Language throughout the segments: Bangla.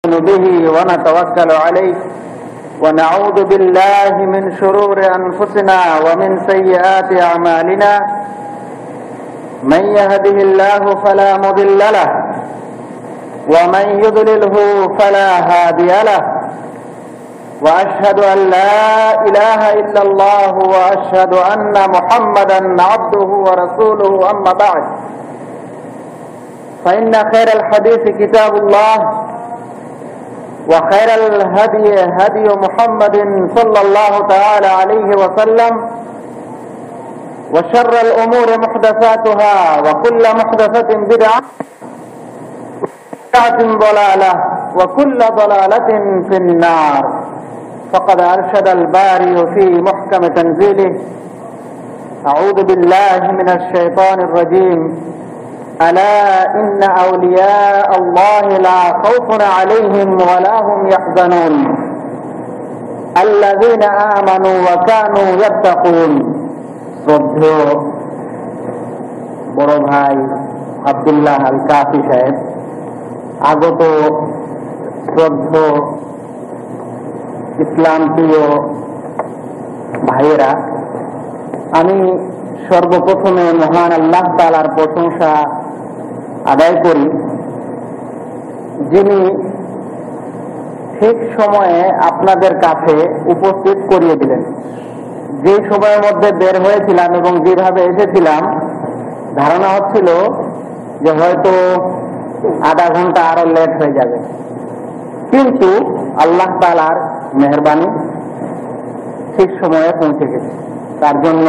به ونتوكل عليه ونعوذ بالله من شرور أنفسنا ومن سيئات أعمالنا من يهده الله فلا مضل له ومن يضلله فلا هادي له وأشهد أن لا إله إلا الله وأشهد أن محمدا عبده ورسوله أما بعد فإن خير الحديث كتاب الله وخير الهدي هدي محمد صلى الله تعالى عليه وسلم وشر الأمور محدثاتها وكل محدثة بدعة ضلالة وكل ضلالة في النار فقد أرشد الباري في محكم تنزيله أعوذ بالله من الشيطان الرجيم ألا إن أولياء الله لا خوف عليهم ولا هم يحزنون الذين آمنوا وكانوا يتقون শ্রদ্ধেয় বড় ভাই আব্দুল্লাহ আল কাফি সাহেব, আগত শ্রদ্ধেয় ইসলাম প্রিয় ভাইয়েরা, আমি সর্বপ্রথমে মহান আল্লাহ তাআলার প্রশংসা আদায় করি, যিনি ঠিক সময়ে আপনাদের কাছে উপস্থিত করিয়ে দিলেন। যে সময়ের মধ্যে বের হয়েছিলাম এবং যেভাবে এসেছিলাম, ধারণা হচ্ছিল যে হয়তো আধা ঘন্টা আরো লেট হয়ে যাবে, কিন্তু আল্লাহ তাআলার মেহেরবানি ঠিক সময়ে পৌঁছে গেছে। তার জন্য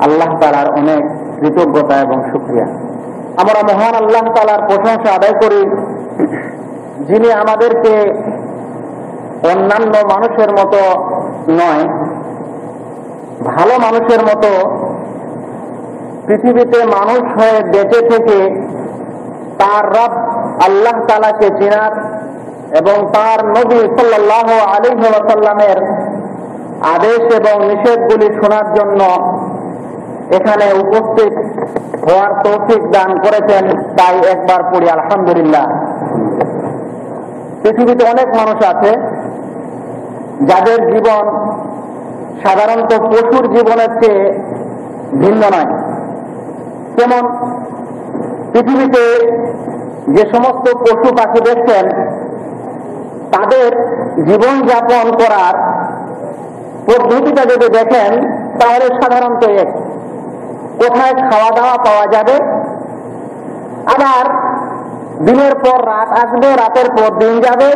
আল্লাহ তাআলার অনেক কৃতজ্ঞতা এবং শুকরিয়া। আমরা মহান আল্লাহ তাআলার প্রশংসা আদায় করি, যিনি আমাদেরকে অন্যান্য মানুষের মতো নয়, ভালো মানুষের মতো পৃথিবীতে মানুষ হয়ে বেঁচে থেকে তার রব আল্লাহ তাআলাকে চেনার এবং তার নবী সাল্লাল্লাহু আলাইহি ওয়াসাল্লামের আদেশ এবং নিষেধগুলি শোনার জন্য এখানে উপস্থিত হওয়ার তৌফিক দান করেছেন। তাই একবার পড়ি আলহামদুলিল্লাহ। পৃথিবীতে অনেক মানুষ আছে যাদের জীবন সাধারণত পশুর জীবনের চেয়ে ভিন্ন নয়। যেমন পৃথিবীতে যে সমস্ত পশু পাখি দেখছেন, তাদের জীবনযাপন করার পদ্ধতিটা যদি দেখেন তাহলে সাধারণত এক, কোথায় খাওয়া দাওয়া পাওয়া যাবে, আবার দিনের পর রাত আসবে, রাতের পর দিন যাবে।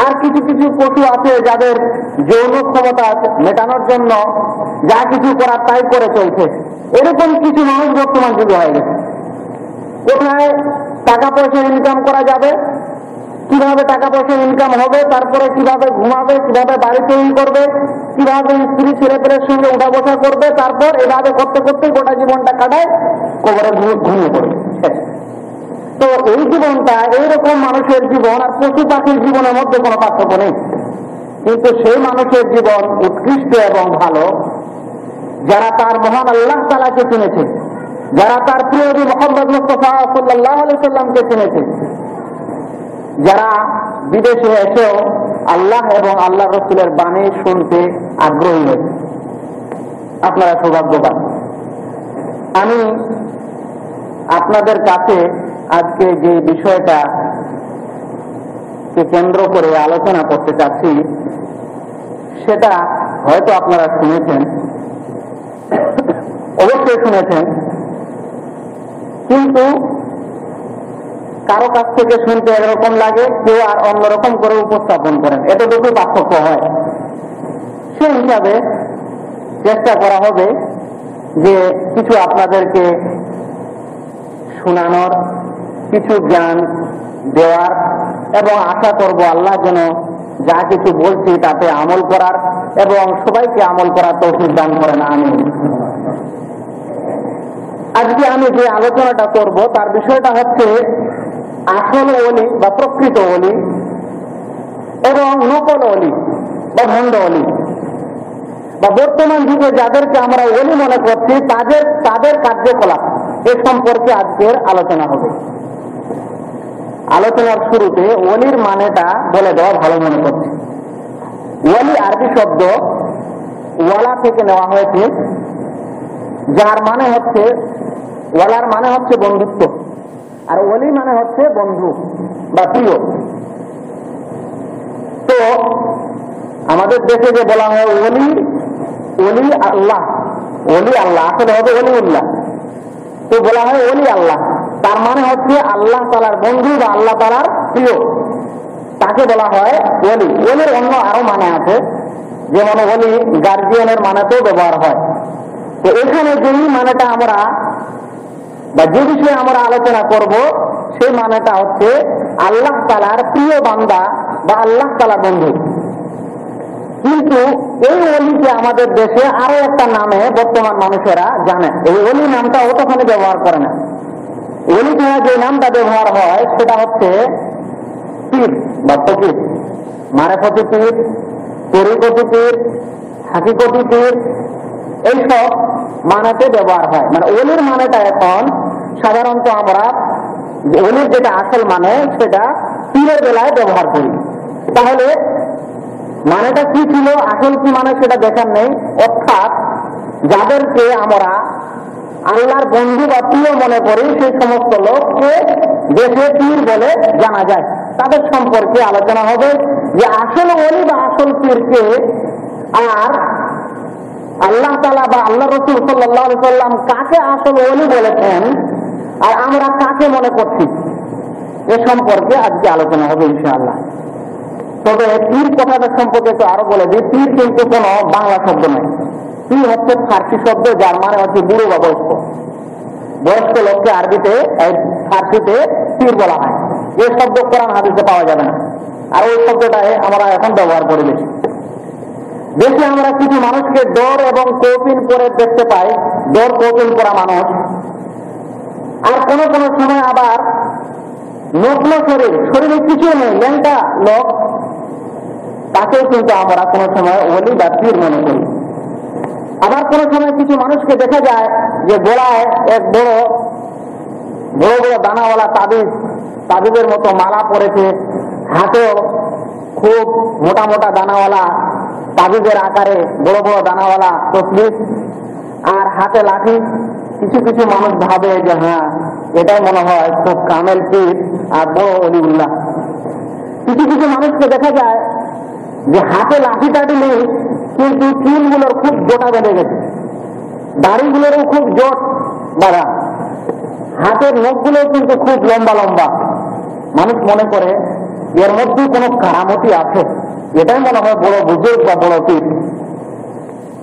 আর কিছু কিছু পশু আছে যাদের যৌন ক্ষমতা মেটানোর জন্য যা কিছু করার তাই করে চলছে। এরকম কিছু মানুষ বর্তমান যুগে হয়ে গেছে। কোথায় টাকা পয়সা ইনকাম করা যাবে, কিভাবে টাকা পয়সা ইনকাম হবে, তারপরে কিভাবে ঘুমাবে, কিভাবে বাড়ি তৈরি করবে, কিভাবে স্ত্রী ছেলেপেলের সঙ্গে উঠা বসা করবে, তারপর এভাবে করতে করতে গোটা জীবনটা কাটায়, কবরে ঘুমিয়ে পড়বে। তো এই জীবনটা, এইরকম মানুষের জীবন আর পশু পাখির জীবনের মধ্যে কোনো পার্থক্য নেই। কিন্তু সেই মানুষের জীবন উৎকৃষ্ট এবং ভালো যারা তার মহান আল্লাহ তাআলাকে চিনেছে, যারা তার প্রিয় নবী মুহাম্মদ মুস্তাফা সাল্লাল্লাহু আলাইহি সাল্লামকে চিনেছে, যারা বিদেশে এসেও আল্লাহ এবং আল্লাহ রাসূলের বাণী শুনতে আগ্রহী হয়েছে। আপনারা সৌভাগ্যবান। আমি আপনাদের কাছে আজকে যে বিষয়টা কেন্দ্র করে আলোচনা করতে চাচ্ছি, সেটা হয়তো আপনারা শুনেছেন, অবশ্যই শুনেছেন, কিন্তু কারো কাছ থেকে শুনতে একরকম লাগে, কেউ আর অন্যরকম করে উপস্থাপন করেন। এতটুকু পার্থক্য হয়। সেই হিসাবে চেষ্টা করা হবে যে কিছু আপনাদেরকে শোনানোর, কিছু জ্ঞান দেওয়ার, এবং আশা করব আল্লাহ যেন যা কিছু বলছি তাতে আমল করার এবং সবাইকে আমল করার তৌফিক দান করেন। আমিন। আজকে আমি যে আলোচনাটা করব তার বিষয়টা হচ্ছে আসল ওলি বা প্রকৃত ওলি এবং নকল ওলি বা ভণ্ড ওলি, বা বর্তমান যুগে যাদেরকে আমরা ওলি মনে করছি তাদের কার্যকলাপ এ সম্পর্কে আজকের আলোচনা হবে। আলোচনার শুরুতে ওলির মানেটা বলে দেওয়া ভালো মনে করছে। ওলি আরবি শব্দ ওয়ালা থেকে নেওয়া হয়েছে, যার মানে হচ্ছে, ওয়ালার মানে হচ্ছে বন্ধুত্ব, আর ওলি মানে হচ্ছে বন্ধু বা প্রিয়। তো আমাদের দেশে যে বলা হয় ওলি, ওলি আল্লাহ, ওলি আল্লাহ আসলে হবে ওলিউল্লাহ। তো বলা হয় ওলি আল্লাহ, তার মানে হচ্ছে আল্লাহ তাআলার বন্ধু বা আল্লাহ তাআলার প্রিয়, তাকে বলা হয় ওলি। ওলির অন্য আরো মানে আছে, যেমন ওলি গার্জিয়ানের মানেতেও ব্যবহার হয়। তো এখানে যেই মানেটা আমরা বা যে বিষয়ে আমরা আলোচনা করব সেই মানেটা হচ্ছে আল্লাহ তাআলার প্রিয় বান্দা বা আল্লাহ তাআলা বন্ধু। কিন্তু এই ওলিকে আমাদের দেশে আরো একটা নামে বর্তমান মানুষেরা জানে, এই ওলি নামটা অতখানি ব্যবহার করে না। ওলি ছাড়া যে নামটা ব্যবহার হয় সেটা হচ্ছে পীর বা ফকির, মারেফতি পীর, তরিকতি পীর, হাকিকতি পীর, এইসব মানেতে ব্যবহার হয়। মানে ওলির মানেটা এখন সাধারণত আমরা ওলির যেটা আসল মানে সেটা পীরের বেলায় ব্যবহার করি। তাহলে মানেটা কি ছিল, আসল কি মানে সেটা দেখার নেই। অর্থাৎ যাদেরকে আমরা আল্লাহর বন্ধু বা প্রিয় মনে করি সেই সমস্ত লোককে দেশে পীর বলে জানা যায়। তাদের সম্পর্কে আলোচনা হবে যে আসল ওলি বা আসল পীরকে, আর আল্লাহ তাআলা বা আল্লাহ রাসূল সাল্লাল্লাহু আলাইহি সাল্লাম কাকে আসল ওলি বলেছেন আর আমরা কাকে মনে করছি, এ সম্পর্কে আজকে আলোচনা হবে ইনশাআল্লাহ। তবে পীর কথাটা সম্পর্কে তো আরো বলে দিই, পীর কিন্তু কোনো বাংলা শব্দ নয়। পীর হচ্ছে ফার্সি শব্দ, যার মানে হচ্ছে বুড়ো বা বয়স্ক। বয়স্ক লোককে আরবিতে ফার্সিতে পীর বলা হয়। এই শব্দ কোরআন হাদিসে পাওয়া যাবে না, আর ওই শব্দটাই আমরা এখন ব্যবহার করি বেশি। দেশে আমরা কিছু মানুষকে ডর এবং কৌপিন পরে দেখতে পাই, ডর কৌপিন পরা মানুষ। আর কোন কোন সময় আবার নগ্ন শরীরে কিছু নেই, ল্যাংটা লোক, তাকেও কিন্তু আমরা কোন সময় ওলি বা পীর মনে করি। আবার কোন সময় কিছু মানুষকে দেখা যায় যে গলায় এক বড় বড় বড় দানাওয়ালা তাবিজের মতো মালা পরেছে, হাতেও খুব মোটা মোটা দানাওয়ালা তাবিজের আকারে বড় বড় দানাওয়ালা তসবিহ, আর হাতে লাঠি। কিছু কিছু মানুষ ভাবে যে হ্যাঁ, এটাই মনে হয় খুব কামেল পীর আর বড় ওলিউল্লাহ। কিছু কিছু মানুষকে দেখা যায় যে হাতে লাঠি টাঠি নেই, কিন্তু চুলগুলোর খুব জোটা বেঁধে গেছে, দাড়িগুলোরও খুব জোট বাঁধা, হাতের নখগুলো কিন্তু খুব লম্বা লম্বা। মানুষ মনে করে এর মধ্যে কোনো কারামতি আছে, এটাই মনে হয় বড় বুজুর্গ বা বড় পীর।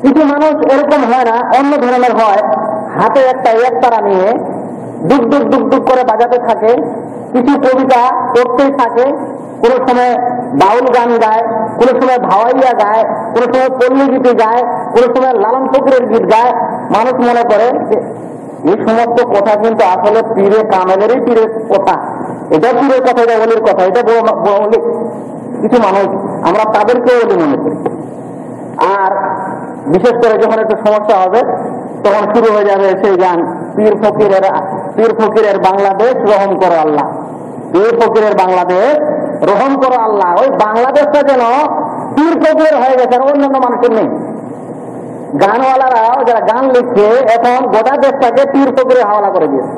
কিছু মানুষ এরকম হয় না, অন্য ধরনের হয়। হাতে একটা একতারা নিয়ে ডুক ডুক ডুক ডুক করে বাজাতে থাকে, কিছু কবিতা করতেই থাকে। কোনো সময় বাউল গান গায়, কোনো সময় ভাওয়াইয়া গায়, কোনো সময় পল্লী গীতি গায়, কোনো সময় লালন ফকিরের গীত গায়। মানুষ মনে করে যে এই সমস্ত কথা কিন্তু আসলে পীরে কামেলেরই পীরের কথা, এটা পীরের কথা, এটা ওলির কথা, এটা বলি। কিছু মানুষ আমরা তাদেরকে ওলি মনে করি। আর বিশেষ করে যখন একটু সমস্যা হবে তখন শুরু হয়ে যাবে সেই গান, পীর ফকিরের বাংলাদেশ রহম করো আল্লাহ, পীর ফকিরের বাংলাদেশ রহম করো আল্লাহ। ওই বাংলাদেশটা যেন পীর ফকির হয়ে গেছে, অন্যান্য মানুষের নেই। গানওয়ালারাও যারা গান লিখছে এখন গোটা দেশটাকে পীর ফকিরের হাওয়ালা করে দিয়েছে।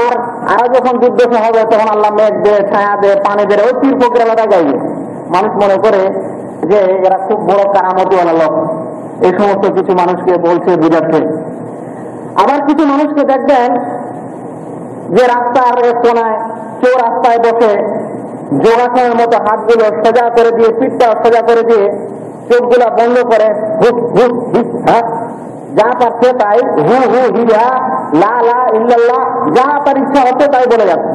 আর আরো যখন যুদ্ধ হবে তখন আল্লাহ মেঘ দে, ছায়া দে, পানি দে, ওই পীর ফকির আলাদা গাইবে। মানুষ মনে করে যে এরা খুব বড় কারামতিওয়ালা লোক, এই সমস্ত কিছু মানুষকে বলছে, বুঝাচ্ছে। আবার কিছু মানুষকে দেখবেন যে রাস্তার এক কোনায় কেউ রাস্তায় বসে যোগাসনের মতো হাতগুলো সোজা করে দিয়ে, পিঠটা সোজা করে দিয়ে, চোখগুলা বন্ধ করে হুক হুক হুক হ্যাঁ যা পারছে তাই, হু হু হিয়া লা লা ইল্লাল্লাহ, যা তার ইচ্ছা হচ্ছে তাই বলে যাচ্ছে।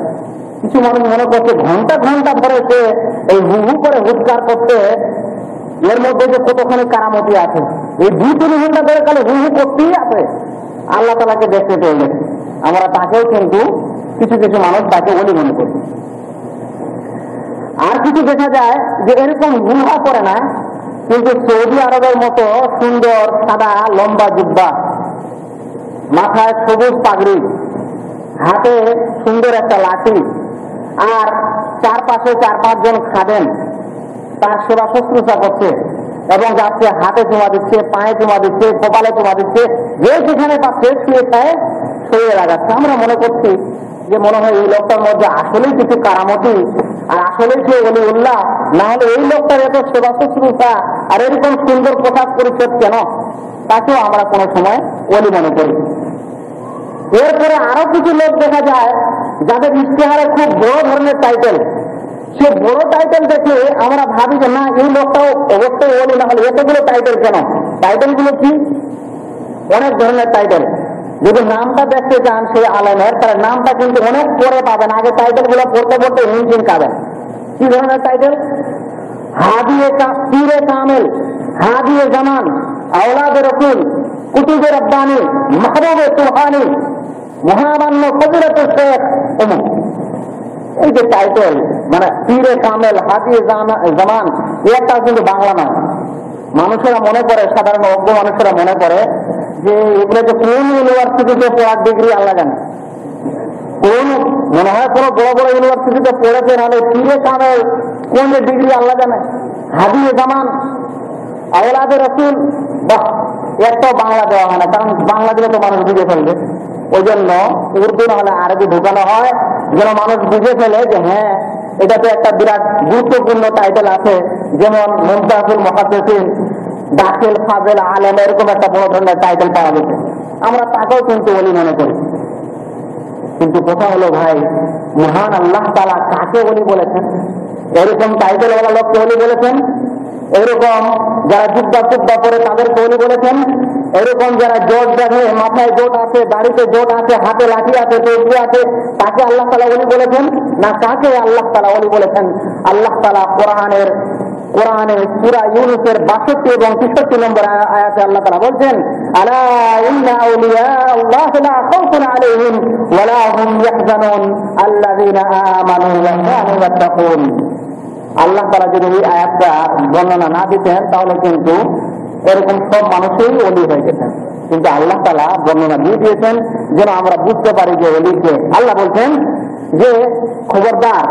কিছু মানুষ মনে করছে ঘন্টা ঘন্টা ধরে সে এই হু হু করে হুৎকার করতে, এর মধ্যে যে কতখানি কারামতি আছে। এই 2-3 ঘন্টা ধরে কালে হু হু করতেই আছে, আল্লাহ তাআলাকে দেখতে চলে। আমরা তাকেও কিন্তু কিছু কিছু মানুষ তাকে ওলি মনে করি। আর কিছু দেখা যায় যে এরকম গুহা করে না, কিন্তু সৌদি আরবের মতো সুন্দর সাদা লম্বা জুব্বা, মাথায় সবুজ পাগড়ি, হাতে সুন্দর একটা লাঠি, আর চারপাশে 4-5 জন খাদেন তার সেবা শুশ্রূষা করছে এবং যাচ্ছে হাতে চুমা দিচ্ছে, পায়ে চুমা দিচ্ছে, কপালে চুমা দিচ্ছে, যে যেখানে পাচ্ছে শুয়ে খায় সরিয়ে লাগাচ্ছে। আমরা মনে করছি যে মনে হয় এই লোকটার মধ্যে আসলেই কিছু কারামতি আর আসলেই সে বলি উল্লাহ, না হলে এই লোকটার এত সেবা শুশ্রূষা আর এরকম সুন্দর পোশাক পরিচ্ছদ কেন, তাকেও আমরা কোনো সময় ওলি মনে করি। এরপরে আরো কিছু লোক দেখা যায় যাদের ইশতেহারে খুব বড় ধরনের টাইটেল, সে বড় টাইটেল দেখে আমরা ভাবি যে না এই লোকটাও অবশ্যই ওলি, না হলে এতগুলো টাইটেল কেন? টাইটেল গুলো কি? অনেক ধরনের টাইটেল। যদি নামটা দেখতে চান সেই আলেমের, তাহলে নামটা কিন্তু অনেক পরে পাবেন, আগে টাইটেল গুলো পড়তে পড়তে হিমশিম খাবেন। কি ধরনের টাইটেল? পীরে কামেল, হাদিয়ে জামান, আওলাদে রসুল, কুতুবে রব্বানি, মাহবুবে সুবহানি, মহামান্য ফজিলতুল শেখ অমুক। এই যে টাইটেল, মানে পীরে কামেল, হাদিয়ে জামান, একটা কিন্তু বাংলা নয়। মানুষেরা মনে করে, সাধারণ অজ্ঞ মানুষেরা মনে করে যে এগুলো যে কোন ইউনিভার্সিটিতে পড়ার ডিগ্রি আল্লাহ জানে, কোন মনে হয় কোনো বড় বড় ইউনিভার্সিটিতে পড়েছে, নাহলে পীরে কামেল কোন ডিগ্রি আল্লাহ জানে, হাদিয়ে জামান, আওলাদে রসুল, বাহ, একটাও বাংলা দেওয়া হয় না, কারণ বাংলা দিলে তো মানুষ বুঝে ফেলবে। ওই জন্য উর্দু না হলে আরবি ঢুকানো হয়, যেন মানুষ বুঝে ফেলে যে হ্যাঁ এটা তো একটা বিরাট গুরুত্বপূর্ণ টাইটেল আছে, যেমন মুমতাজুল মুহাদ্দিসিন, দাখিল ফাজেল আলেম, এরকম একটা বড় ধরনের টাইটেল পাওয়া গেছে। আমরা তাকেও কিন্তু ওলি মনে করি। কিন্তু কথা হলো ভাই, মহান আল্লাহ তাআলা কাকে ওলি বলেছেন? এরকম টাইটেল ওয়ালা লোককে ওলি বলেছেন, এরকম যারা জুব্বা করে তাদেরকে ওলি বলেছেন, এরকম যারা জোট দেখে, মাথায় জোট আছে, দাড়িতে জোট আছে, হাতে লাঠি আছে, তসবিহ আছে, তাকে আল্লাহ তাআলা ওলি বলেছেন? না, কাকে আল্লাহ তাআলা ওলি বলেছেন? আল্লাহ তাআলা কোরআনে সূরা ইউনূসের 62 এবং 63 নম্বর আয়াতে আল্লাহ তাআলা বলছেন, আলা ইন্না আউলিয়া আল্লাহি লা খাউফুন আলাইহিম ওয়া লা হুম ইয়াহজানুন আল্লাযীনা আমানু ওয়া কানু ইয়াত্তাকুন। আল্লাহ তাআলা যদি এই আয়াতটা বর্ণনা না দিতেন তাহলে কিন্তু এরকম সব মানুষই ওলি হয়ে যেতেন, কিন্তু আল্লাহ তাআলা বর্ণনা দিয়ে দিয়েছেন যেন আমরা বুঝতে পারি যে ওলিকে। আল্লাহ বলছেন যে খবরদার,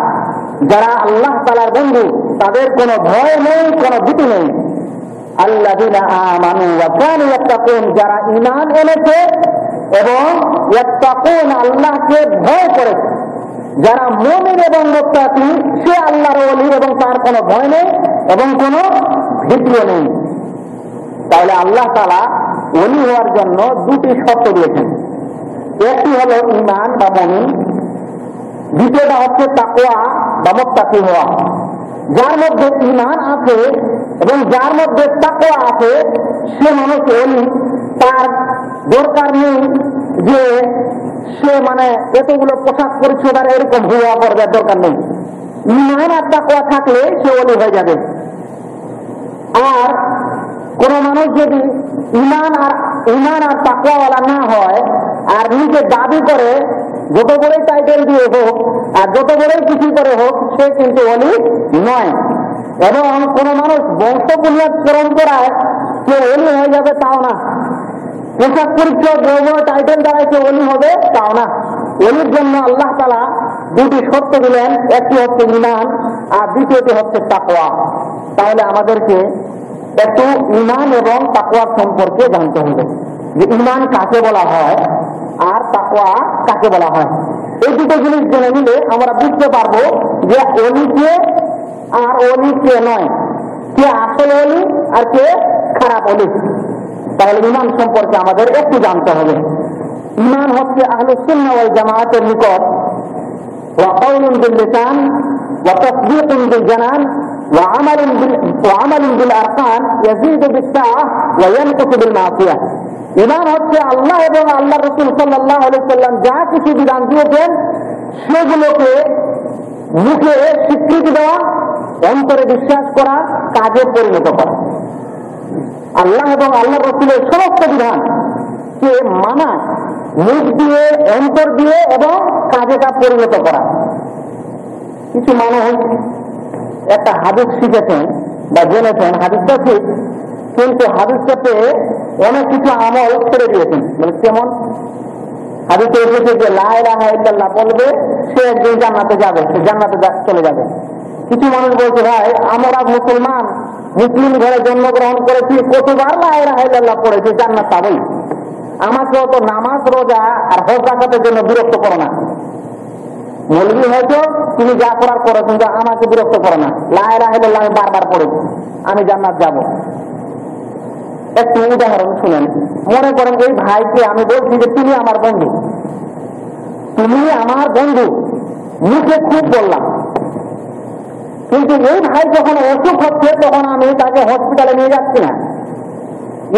যারা আল্লাহ তাআলার বন্ধু তাদের কোনো ভয় নেই, কোনো ভীতি নেই। আল্লাযীনা আমানু ওয়া কানু ইয়াত্তাকুন, যারা ঈমান এনেছে এবং ইয়াত্তাকুন, আল্লাহকে ভয় করেছে। যারা মুমিন এবং মুত্তাকি, সে আল্লাহর ওলি এবং তার কোনো ভয় নেই এবং কোনো ভীতিও নেই। তাহলে আল্লাহ তাআলা ওলি হওয়ার জন্য দুটি শর্ত দিয়েছেন। একটি হলো ঈমান বা মুমিন, দ্বিতীয়টা হচ্ছে তাকওয়া বা মুত্তাকি হওয়া। যার মধ্যে ঈমান আছে এবং যার মধ্যে তাকওয়া আছে সে মানুষ ওলি। তার দরকার নেই যে সে মানে এতগুলো পোশাক পরিচ্ছদ আর এরকম হওয়া করবার দরকার নেই। ঈমান আর তাকওয়া থাকলে সে ওলি হয়ে যাবে। আর কোন মানুষ যদি ঈমান আর তাকওয়াওয়ালা না হয় আর নিজে দাবি করে, যত বড়ই টাইটেল দিয়ে হোক আর যত বড়ই কিছু করে হোক, সে কিন্তু ওলি নয়। এবং কোন মানুষ বংশ বুনিয়াদ পরম্পরায় সে ওলি হয়ে যাবে তাও না, পোশাক পরিচ্ছদ বড় বড় টাইটেল দ্বারা সে ওলি হবে তাও না। ওলির জন্য আল্লাহ তাআলা দুটি শর্ত দিলেন, একটি হচ্ছে ঈমান আর দ্বিতীয়টি হচ্ছে তাকওয়া। তাহলে আমাদেরকে একটু ঈমান এবং তাকওয়ার সম্পর্কে জানতে হবে, যে ঈমান কাকে বলা হয় আর তাকওয়া কাকে বলা হয়। এই দুটো জিনিস জেনে নিলে আমরা বুঝতে পারবো যে ওলি কে আর ওলি কে নয়, কে আসল ওলি আর কে খারাপ ওলি। তাহলে ঈমান সম্পর্কে আমাদের একটু জানতে হবে। ঈমান হচ্ছে আহলুস সুন্নাহ ওয়াল জামাআতের নিকট ওয়া কাউলুন বিল লিসান ওয়া তাসদীকুন বিল জানান ওয়া আমালুন বিল আরকান ইয়াজিদু বিস সাআহ ওয়া ইয়ানকুসু বিল মাসিয়াহ। ঈমান হচ্ছে আল্লাহ এবং আল্লাহর রাসূল সাল্লাল্লাহু আলাইহি ওয়াসাল্লাম যা কিছু বিধান দিয়েছেন সেগুলোকে মুখে স্বীকৃতি দেওয়া, অন্তরে বিশ্বাস করা, কাজে পরিণত করা। আল্লাহ এবং আল্লাহর রাসূলের সমস্ত বিধান কে মানা, মুখ দিয়ে, অন্তর দিয়ে এবং কাজে তা পরিণত করা। কিছু মানুষ একটা হাদিস শিখেছেন বা জেনেছেন, হাদিসটা ঠিক, কিন্তু হাদিসটাতে অনেক কিছু আমল ছেড়ে দিয়েছেন। মানে কেমন? হাদিসে এসেছে যে লা ইলাহা ইল্লাল্লাহ বলবে সে একদিন জান্নাতে যাবে, সে জান্নাতে চলে যাবে। কিছু মানুষ বলছে ভাই আমরা মুসলমান, মুসলিম ঘরে জন্মগ্রহণ করেছি, কতবার লা ইলাহা ইল্লাল্লাহ পড়েছি, জান্নাত পাবই। আমাকে অত নামাজ রোজা আর হজ যাকাতের জন্য বিরক্ত করো না। মৌলভী হয়তো তুমি যা করার করো, কিন্তু আমাকে বিরক্ত করো না। লা ইলাহা ইল্লাল্লাহ আমি বারবার পড়েছি, আমি জান্নাত যাব। একটু উদাহরণ শুনেন। মনে করেন এই ভাইকে আমি বলছি যে তুমি আমার বন্ধু, তুমি আমার বন্ধু, মুখে খুব বললাম, কিন্তু এই ভাই যখন অসুখ হচ্ছে তখন আমি তাকে হসপিটালে নিয়ে যাচ্ছি না।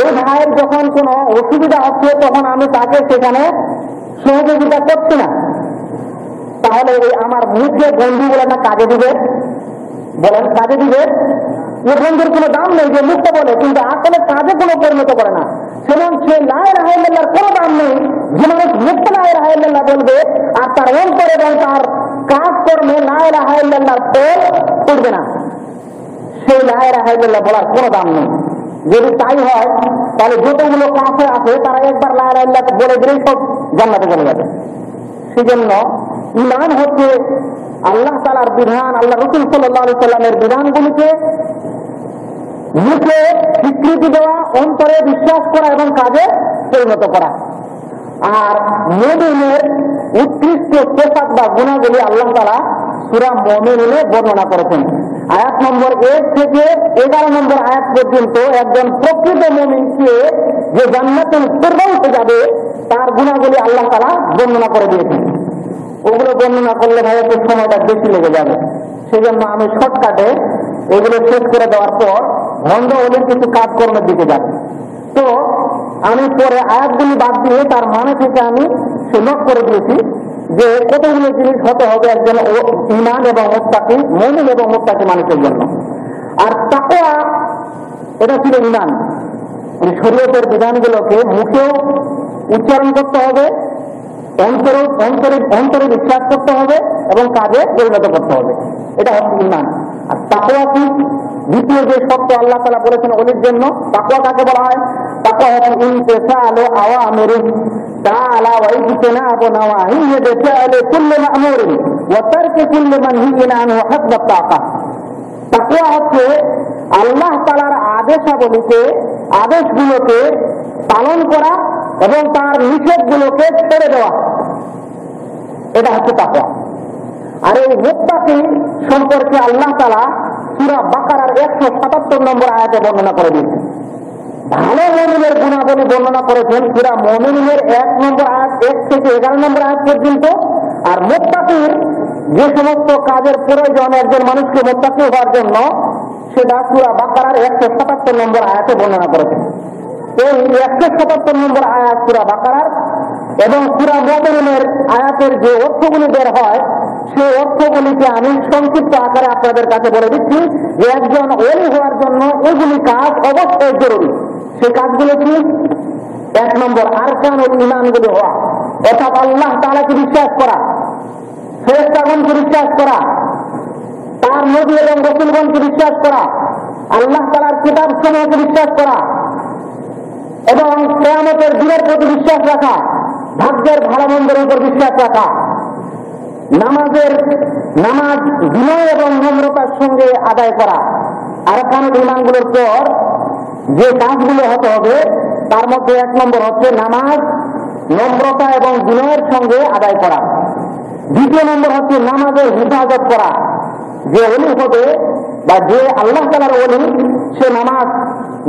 এই ভাইয়ের যখন কোনো অসুবিধা হচ্ছে তখন আমি তাকে সেখানে সহযোগিতা করছি না। তাহলে এই আমার মুখে বন্ধু বলে না কাজে দিবে? বলেন কাজে দিবে? এ বন্ধুর কোনো দাম নেই যে মুখে বলে, কিন্তু আসলে কাজে কোনো পরিণত করে না। সেমন সে লা ইলাহা ইল্লাল্লাহর কোনো দাম নেই যে মানুষ মুখে লা ইলাহা ইল্লাল্লাহ বলবে আর তার অন্তর এবং তার কাজ কর্মে লা ইলাহা ইল্লাল্লাহর ফল পড়বে না, সেই লা ইলাহা ইল্লাল্লাহ বলার কোনো দাম নেই। যদি তাই হয় তাহলে যতগুলো কাছে আছে তারা একবার লা ইলাহা ইল্লাল্লাহ বলে দিলেই সব জান্নাতে চলে যাবে। সেজন্য ঈমান হচ্ছে আল্লাহ তাআলার বিধান, আল্লাহ রাসূল সাল্লাল্লাহু আলাইহি সাল্লামের বিধানগুলিকে মুখে স্বীকৃতি দেওয়া, অন্তরে বিশ্বাস করা এবং কাজে পরিণত করা। আর মুমিনের উৎকৃষ্ট সিফাত বা গুণাবলী আল্লাহ তাআলা সূরা মুমিনে বর্ণনা করেছেন। আয়াত নম্বর 1 থেকে 11 নম্বর আয়াত পর্যন্ত একজন প্রকৃত মুমিনকে যে জান্নাতুল ফিরদাউসে যাবে তার গুণাবলী আল্লাহ তাআলা বর্ণনা করে দিয়েছেন। ওগুলো বর্ণনা করলে ভাই একটু সময়টা বেশি লেগে যাবে, সেজন্য আমি শর্টকাটে এগুলো শেষ করে দেওয়ার পর ভণ্ড ওদের কিছু কাজকর্মের দিকে যাব। তো আমি পরে আয়াতগুলি বাদ দিয়ে তার মানে থেকে আমি সে নোট করে দিয়েছি যে কতগুলো জিনিস হতে হবে একজন ঈমান এবং মুত্তাকি, মুমিন এবং মুত্তাকি মানুষের জন্য। আর তাকওয়া এটা ছিল ঈমান। শরীয়তের বিধানগুলোকে মুখেও উচ্চারণ করতে হবে, অন্তরে বিশ্বাস করতে হবে এবং কাজে পরিণত করতে হবে, এটা হচ্ছে ঈমান। আর তাকওয়া কি? দ্বিতীয় যে শর্ত আল্লাহ তাআলা বলেছেন ওলির জন্য, তাকওয়া কাকে বলা হয়? তাকওয়া হচ্ছে ইমতিসালু আওয়ামিরিহি তাআলা ওয়া ইজতিনাবু নাওয়াহিহি বিফি'লি কুল্লি মা'মুরিন ওয়া তারকি কুল্লি মানহিয়্যিন আনহু হাসবা তাকা। তাকওয়া হচ্ছে আল্লাহ তাআলার আদেশগুলোকে পালন করা এবং তার নিষেধগুলোকে ছেড়ে দেওয়া, এটা হচ্ছে তাকওয়া। আর এই মুত্তাকি সম্পর্কে আল্লাহ তাআলা সূরা বাকারার 177 নম্বর আয়াতে বর্ণনা করে দিয়েছেন। ভালো মুমিনের গুণাবলী বর্ণনা করেছেন সূরা মুমিনের 1 নম্বর আয়াত 1 থেকে 11 নম্বর আয়াত পর্যন্ত। আর মুত্তাকির যে সমস্ত কাজের প্রয়োজন একজন মানুষকে মুত্তাকি হওয়ার জন্য সেটা সূরা বাকারার 177 নম্বর আয়াতে বর্ণনা করেছেন। এই 177 নম্বর আয়াত সূরা বাকারার এবং সূরা মুমিনের আয়াতের যে অর্থগুলি বের হয় সেই অর্থগুলিকে আমি সংক্ষিপ্ত আকারে আপনাদের কাছে বলে দিচ্ছি যে একজন ওলি হওয়ার জন্য এগুলি কাজ অবশ্যই জরুরি। সেই কাজগুলো কি? 1 নম্বর আরকানুল ঈমানগুলি হওয়া, অর্থাৎ আল্লাহ তাআলাকে বিশ্বাস করা, ফেরেশতাগণকে বিশ্বাস করা, তার নবী এবং রাসূলগণকে বিশ্বাস করা, আল্লাহ তাআলার কিতাবসমূহকে বিশ্বাস করা এবং কিয়ামতের দিনের প্রতি বিশ্বাস রাখা, ভাগ্যের ভালো মন্দের উপর বিশ্বাস রাখা, নামাজ বিনয় এবং নম্রতার সঙ্গে আদায় করা। আরকানুল ঈমানগুলোর পর যে কাজগুলো হতে হবে তার মধ্যে 1 নম্বর হচ্ছে নামাজ নম্রতা এবং বিনয়ের সঙ্গে আদায় করা। 2 নম্বর হচ্ছে নামাজের হেফাজত করা। যে ওলি হবে বা যে আল্লাহ তাআলার ওলি সে নামাজ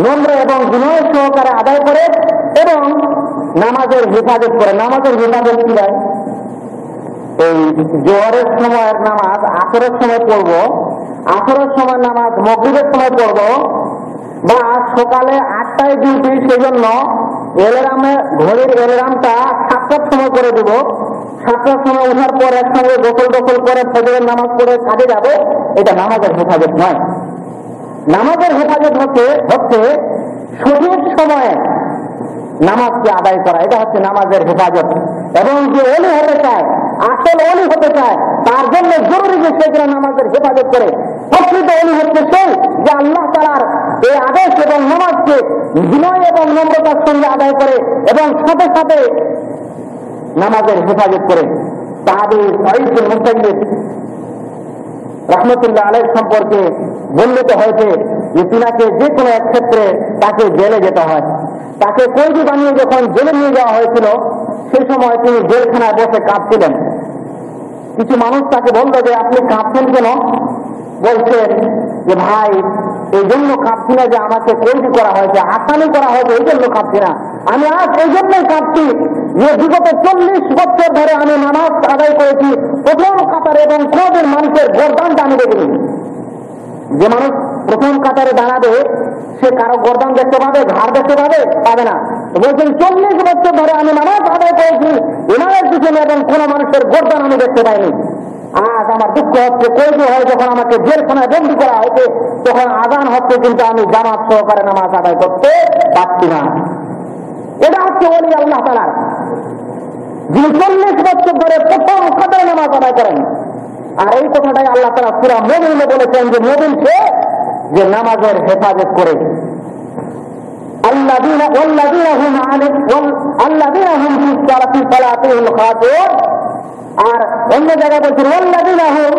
নম্র এবং বিনয় সহকারে আদায় করে এবং নামাজের হেফাজত করে। নামাজের হেফাজত কি হয়? এই জোহরের সময়ের নামাজ আসরের সময় পড়বো, আসরের সময় নামাজ মাগরিবের সময় পড়বো, বা সকালে 8টায় ডিউটি সেজন্য ঘড়ির অ্যালার্মটা 7টার সময় করে দেবো, 7টার সময় ওঠার পর একসঙ্গে গোসল করে ফজরের নামাজ পড়ে কাজে যাবে, এটা নামাজের হেফাজত নয়। নামাজের হেফাজত হচ্ছে সঠিক সময়ে নামাজকে আদায় করা, এটা হচ্ছে নামাজের হেফাজত। এবং যে ওলি হতে চায়, আসল ওলি হতে চায়, তার জন্য জরুরি যে সে যেন নামাজের হেফাজত করে। প্রকৃত ওলি হচ্ছে সেই যে আল্লাহ তাআলার এই আদেশ এবং নামাজকে বিনয় এবং নম্রতার সঙ্গে আদায় করে এবং সাথে সাথে নামাজের হেফাজত করে। সাহাবী সাঈদ বিন মুসাইয়্যিব রাহমাতুল্লাহ আলাইহি সম্পর্কে বর্ণিত হয়েছে যে তিনাকে যে কোনো এক ক্ষেত্রে তাকে জেলে যেতে হয়। তাকে কয়েদি বানিয়ে যখন জেলে নিয়ে যাওয়া হয়েছিল সেই সময় তিনি জেলখানায় বসে কাঁদছিলেন। কিছু মানুষ তাকে বলল যে আপনি কাঁদছেন কেন? বলছেন যে ভাই এই জন্য কাঁদছি না যে আমাকে কয়েদি করা হয়েছে, আসামি করা হয়েছে, এই জন্য কাঁদছি না। আমি আজ এই জন্যই কাঁদছি যে বিগত 40 বছর ধরে আমি নামাজ আদায় করেছি প্রথম কাতারে এবং কোনদিন মানুষের গর্দানটা আমি দেখিনি। যে মানুষ প্রথম কাতারে দাঁড়াবে সে কারো গর্দান দেখতে পাবে, ঘাড় দেখতে পাবে না। বলছেন 40 বছর ধরে আমি নামাজ আদায় করেছি ইমামের পিছনে এবং কোন মানুষের গর্দান আমি দেখতে পাইনি। আজ আমার দুঃখ হচ্ছে কয়েদি হয়ে যখন আমাকে জেলখানায় বন্দী করা হয়েছে তখন আযান হচ্ছে কিন্তু আমি জামাত সহকারে নামাজ আদায় করতে পারছি না। এটা হচ্ছে ওলি আল্লাহ তাআলা, যিনি 40 বছর ধরে প্রথম কাতারে নামাজ আদায় করেন। আর এই কথাটাই আল্লাহ তাআলা সূরা মুমিনে বলেছেন যে মুমিন সে যে নামাজের হেফাজত করে। আল্লাযীনা হুম ফি সালাতিহিম খাশিউন। আর অন্য জায়গায় বলছেন ওয়াল্লাযীনা হুম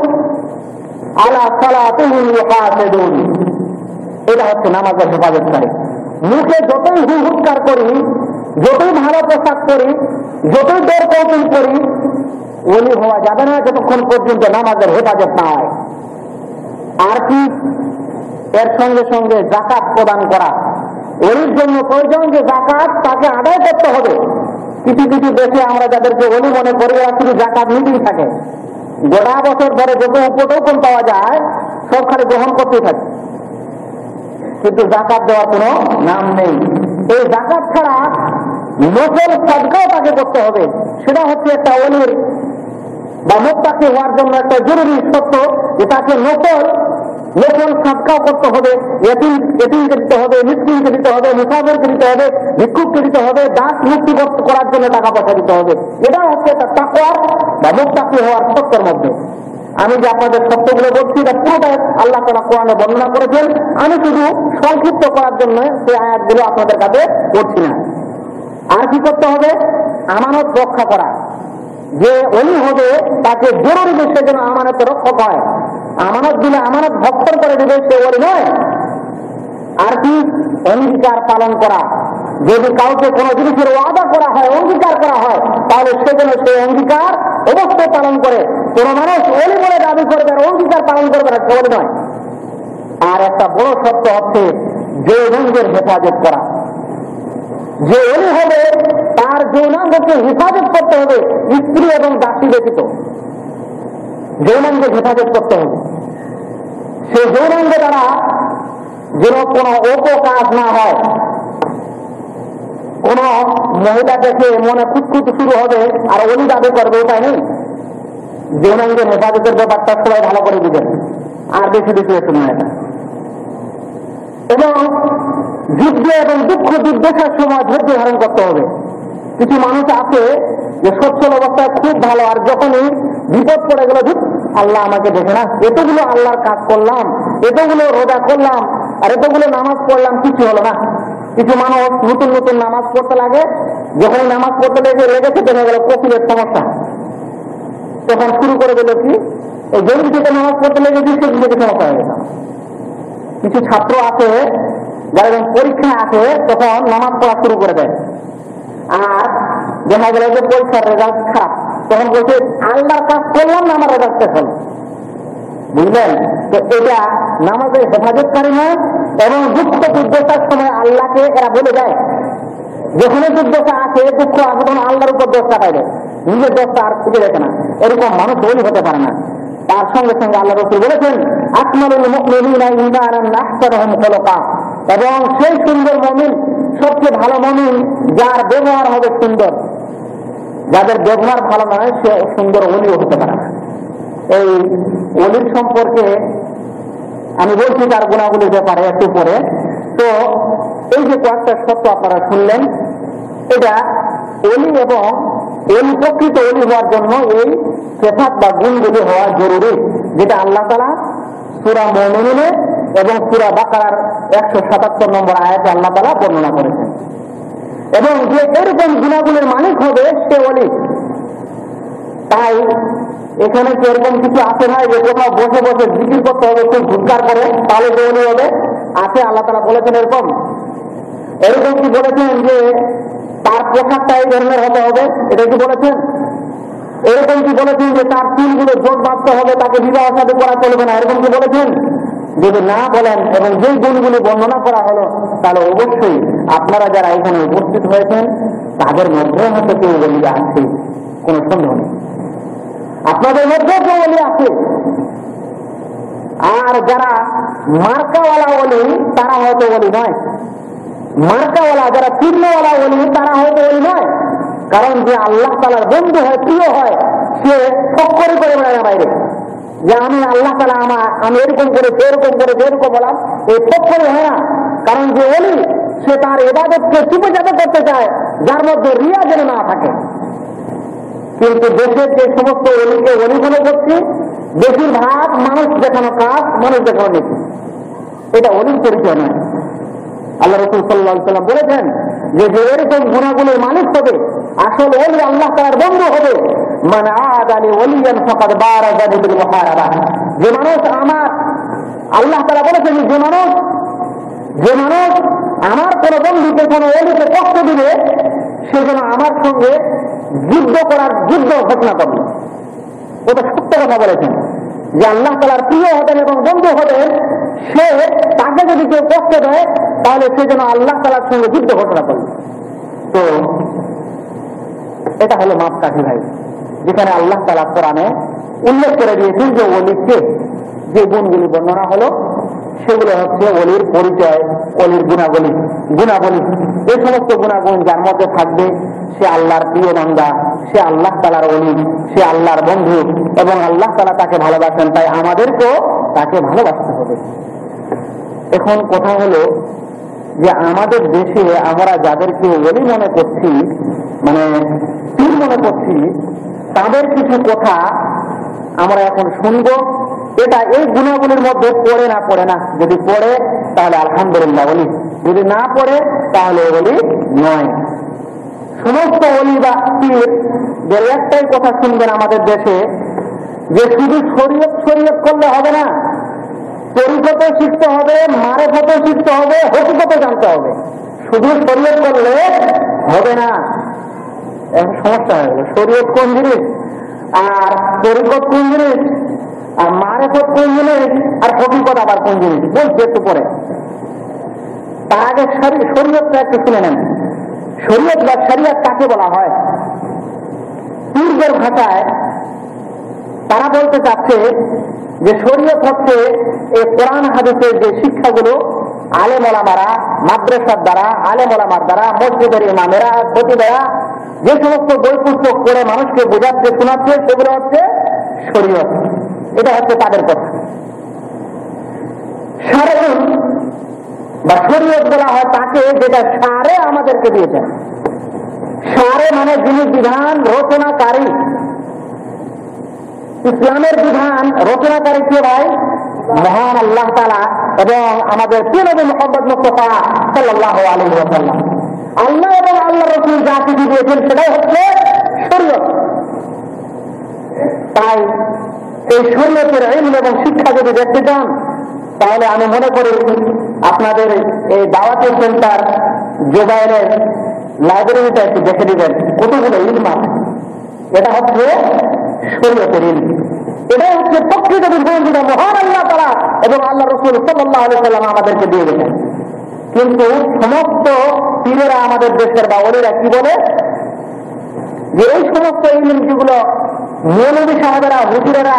আলা সালাতিহিম ইউহাফিজুন। এটা হচ্ছে নামাজের হেফাজত করে। মুখে যতই হুঙ্কার করি, যতই ভালো পোশাক করি, যতই দর কৌতুক করি, ওলি হওয়া যাবে না যতক্ষণ পর্যন্ত নামাজের হেফাজত না হয়। আর কি এর সঙ্গে সঙ্গে যাকাত প্রদান করা। ওলির জন্য প্রয়োজন যে যাকাত তাকে আদায় করতে হবে। কিছু কিছু দেশে আমরা যাদেরকে ওলি মনে করি ওরা শুধু যাকাত নিতেই থাকে, গোটা বছর ধরে যত উপটোকন পাওয়া যায় সব খালি গ্রহণ করতেই থাকে, কিন্তু যাকাত দেওয়ার কোনো নাম নেই। এই যাকাত ছাড়া নফল সাদকাও তাকে করতে হবে। সেটা হচ্ছে একটা ওলির বা মুত্তাকি হওয়ার জন্য একটা জরুরি শর্ত যে তাকে নফল সাদকাও করতে হবে। এতিমকে দিতে হবে, মিসকিনকে দিতে হবে, মুসাফিরকে দিতে হবে, ভিক্ষুককে দিতে হবে, দাস মুক্তি করার জন্য টাকা পয়সা দিতে হবে। এটা হচ্ছে একটা তাকওয়ার বা মুত্তাকি হওয়ার শর্তের মধ্যে। আমি যে আপনাদের শর্তগুলো বলছি এটা পুরোটাই আল্লাহ তাআলা কোরআনে বর্ণনা করেছেন। আমি শুধু সংক্ষিপ্ত করার জন্য সেই আয়াতগুলো আপনাদের কাছে পড়ছি না। আর কি করতে হবে? আমানত রক্ষা করা। যে ওলি হবে তাকে জরুরি বিষয়ে যেন আমানত রক্ষক হয়। আমানত দিলে আমানত ভক্ষণ করে দেবে সে ওলি নয়। আর কি? অঙ্গীকার পালন করা। যদি কাউকে কোনো জিনিসের ওয়াদা করা হয়, অঙ্গীকার করা হয়, তাহলে সেজন্য সেই অঙ্গীকার অবশ্যই পালন করে। কোন মানুষ ওলি বলে দাবি করবে আর অঙ্গীকার পালন করবে না, সে ওলি নয়। আর একটা বড় শর্ত হচ্ছে যৌনাঙ্গের হেফাজত করা। যে ওলি হবে তার যৌনাঙ্গকে হেফাজত করতে হবে, স্ত্রী এবং দাসী ব্যতীত যৌনাঙ্গের হেফাজত করতে হবে। সেই যৌনাঙ্গ দ্বারা যেন কোনো অপকাজ না হয়। কোন মহিলা দেখে মনে খুঁতখুত শুরু হবে আর ওলি দাবি করবে, উপায় নেই। যৌনাঙ্গের হেফাজতের ব্যাপারটা সবাই ভালো করে বুঝেন, আর বেশি বেশি একটু মনে হয়। এবং যুদ্ধ এবং দুঃখ দুর্দশার সময় ধৈর্য ধারণ করতে হবে। কিছু মানুষ আছে যে সচ্ছল অবস্থায় খুব ভালো, আর যখনই বিপদ পড়ে গেল আল্লাহ আমাকে দেখে না, এতগুলো আল্লাহর কাজ করলাম, এতগুলো রোজা করলাম, আর এতগুলো নামাজ পড়লাম, কিছু হলো না। কিছু মানুষ নতুন নতুন নামাজ পড়তে লাগে, যখন নামাজ পড়তে লেগেছে দেখা গেল কপিলের সমস্যা, তখন শুরু করে দিল কি এই যেদিন থেকে নামাজ পড়তে লেগেছি সেদিন থেকে সমস্যা হয়ে গেছে। কিছু ছাত্র আছে যারা যখন পরীক্ষা আছে তখন নামাজ পড়া শুরু করে দেয়, আর দেখা গেল যে পরীক্ষার রেজাল্ট খারাপ, তখন বলছে আল্লাহর কাজ করলাম না, আমার রেজাল্ট শেষ হল। বুঝলেন? তো এটা নামাজের হেফাজতকারী নয়। এবং দুঃখ দুর্দশার সময় আল্লাহকে এরা বলে যায়, যেখানে দুর্দশা আছে, দুঃখ আছে, তখন আল্লাহর উপর দোষ চাপাই দেয়, নিজের দোষটা আর খুঁজে দেখে না। এরকম মানুষ ওলি হতে পারে না। তার সঙ্গে সঙ্গে আল্লাহ রাসূল বলেছেন আকমালুল মুমিনিনা ঈমানান আহসানুহুম খুলুকা। এবং সেই সুন্দর মুমিন, সবচেয়ে ভালো মুমিন যার ব্যবহার হবে সুন্দর। যাদের ব্যবহার ভালো নয় সে সুন্দর ওলিও হতে পারে না। এই ওলির সম্পর্কে আমি বলছি তার গুণাগুলির ব্যাপারে একটু পরে। তো এই যে কয়েকটা সত্য আপনারা শুনলেন, এটা ওলি এবং ওলি প্রকৃত ওলি হওয়ার জন্য এই সিফাত বা গুণগুলি হওয়া জরুরি, যেটা আল্লাহ তাআলা সূরা মুমিনুনে এবং সূরা বাকারার 177 নম্বর আয়াতে আল্লাহ তাআলা বর্ণনা করেছেন। এবং যে এরকম গুণাগুলির মালিক হবে সে ওলি, তাই এখানে কি এরকম কিছু আছে ভাই যে কোথাও বসে বসে জিকির করতে হবে খুব হুঙ্কার করে তাহলে তো ওলি হবে? আছে? আল্লাহ তাআলা বলেছেন এরকম? এরকম কি বলেছেন যে তার পোশাকটা এই ধরনের হতে হবে? এটা কি বলেছেন? এরকম কি বলেছেন যে তার চুলগুলো জোট বাঁধতে হবে, তাকে বিবাহ সাথে করা চলবে না? এরকম কি বলেছেন? যদি না বলেন এবং যেই গুণগুলি বর্ণনা করা হলো, তাহলে অবশ্যই আপনারা যারা এখানে উপস্থিত হয়েছেন তাদের মধ্যে হয়তো কেউ ওলি আছে, কোন সন্দেহ নেই। আপনাদের মধ্যে কেউ ওলি আছে। আর যারা মার্কাওয়ালা ওলি তারা হয়তো ওলি নয়। মার্কাওয়ালা যারা চিহ্নওয়ালা ওলি তারা হয়তো ওলি নয়। কারণ যে আল্লাহ তাআলার বন্ধু হয়, প্রিয় হয়, সে ফক্করি করে বেড়ায় না বাইরে যে আমি আল্লাহ তাআলা আমি এরকম করে এরকম করে এরকম বললাম, এই ফক্করি হয় না। কারণ যে ওলি সে তার ইবাদতকে চুপে চাপে করতে চায়, যার মধ্যে রিয়া যেন না থাকে। কিন্তু দেশের যে সমস্ত ওলিকে ওলি মনে করছি, বেশিরভাগ মানুষ দেখানো কাজ, মানুষ দেখানো নীতি, এটা ওলির পরিচয় নয়। আল্লাহ রাসূল সাল্লাল্লাহু আলাইহি ওয়াসাল্লাম বলেছেন যে এরকম গুণাগুলির মালিক হবে, আসল ওলি আল্লাহ তাআলার বন্ধু হবে। মান আদা লি ওলিয়ান ফাকাদ বারাযানি বিল মুহারাবা। যে মানুষ আমার, আল্লাহ তাআলা বলেছেন যে মানুষ আমার কোন বন্ধুকে, কোন ওলিকে কষ্ট দিবে, সে যেন আমার সঙ্গে যুদ্ধ ঘোষণা করবে। ওটা সত্য কথা বলেছেন যে আল্লাহ তাআলার প্রিয় হবেন এবং বন্ধু হবেন, সে তাকে যদি কেউ কষ্ট দেয় তাহলে সে যেন আল্লাহ তাআলার সঙ্গে যুদ্ধ ঘোষণা করবে। তো এটা হলো মাপকাঠি ভাই, যেখানে আল্লাহ তাআলা কোরআনে উল্লেখ করে দিয়েছেন যে ওলিকে যে গুণগুলি বর্ণনা হলো সেগুলো হচ্ছে ওলির পরিচয়, ওলির গুণাবলী। এই সমস্ত গুণাগুণ যার মধ্যে থাকবে সে আল্লাহর প্রিয় বান্দা, সে আল্লাহ তাআলার ওলি, সে আল্লাহর বন্ধু এবং আল্লাহ তাআলা তাকে ভালোবাসেন। তাই আমাদেরকেও তাকে ভালোবাসতে হবে। এখন কথা হলো যে আমাদের দেশে আমরা যাদেরকে ওলি মনে করছি, মানে পীর মনে করছি, তাদের কিছু কথা আমরা এখন শুনবো। এটা এই গুণাগুলির মধ্যে পড়ে না। যদি পড়ে তাহলে আলহামদুলিল্লাহ ওলি, যদি না পড়ে তাহলে ওলি নয়। সমস্ত ওলি বা পীর এর একটাই কথা শুনবেন আমাদের দেশে, যে শুধু শরীয়ত করলে হবে না, তরিকতও শিখতে হবে, মারেফতও শিখতে হবে, হকিকতও জানতে হবে। শুধু শরীয়ত করলে হবে না। এখন সমস্যা হয়ে গেল, শরীয়ত কোন জিনিস, আর তরিকত কোন জিনিস, আর মারেফত কোন জিনিস, আর হকিকত আবার কোন জিনিস, বলছি একটু পরে। তার আগে শরীয়তটা একটু শুনে নেন। শরীয়ত বা শরিয়ত কাকে বলা হয়? পূর্বের ভাষায় তারা বলতে চাচ্ছে যে শরীয়ত হচ্ছে এই কোরআন হাদিসের যে শিক্ষাগুলো আলেম ওলামারা মাদ্রাসার দ্বারা, আলেম ওলামার দ্বারা, মসজিদের ইমামেরা, খতিবেরা যে সমস্ত বই পুস্তক করে মানুষকে বোঝাচ্ছে, শোনাচ্ছে, সেগুলো হচ্ছে শরীয়ত। এটা হচ্ছে তাদের কথা। শারঈ বা শরীয়ত বলা হয় তাকে, যেটা শারে আমাদেরকে দিয়েছেন। শারে মানে যিনি বিধান রচনাকারী। ইসলামের বিধান রচনাকারী কে ভাই? মহান আল্লাহ তাআলা এবং আমাদের প্রিয় নবী মুহাম্মদ মুস্তাফা সাল্লাল্লাহু আলাইহি ওয়াসাল্লাম। আল্লাহ এবং আল্লাহ রাসূল যা কিছু দিয়েছেন সেটাই হচ্ছে শরীয়ত। তাই এই শরীয়তের ইলম এবং শিক্ষা যদি দেখতে চান, তাহলে আমি মনে করি আপনাদের এই দাওয়াতি সেন্টার জোবাইরের লাইব্রেরিটা একটু দেখে দিবেন, কতগুলো ইলম আছে। এটা হচ্ছে শরীয়তের ইলম। এটাই হচ্ছে প্রকৃত বিধান, যেটা মহান আল্লাহ তাআলা এবং আল্লাহ রাসূল সাল্লাল্লাহু আলাইহি ওয়াসাল্লাম আমাদেরকে দিয়ে গেছেন। কিন্তু সমস্ত পীরেরা আমাদের দেশের বা ওলিরা কি বলে যে এই সমস্ত ইলম যেগুলো মৌলভী সাহেবেরা, হুজুরেরা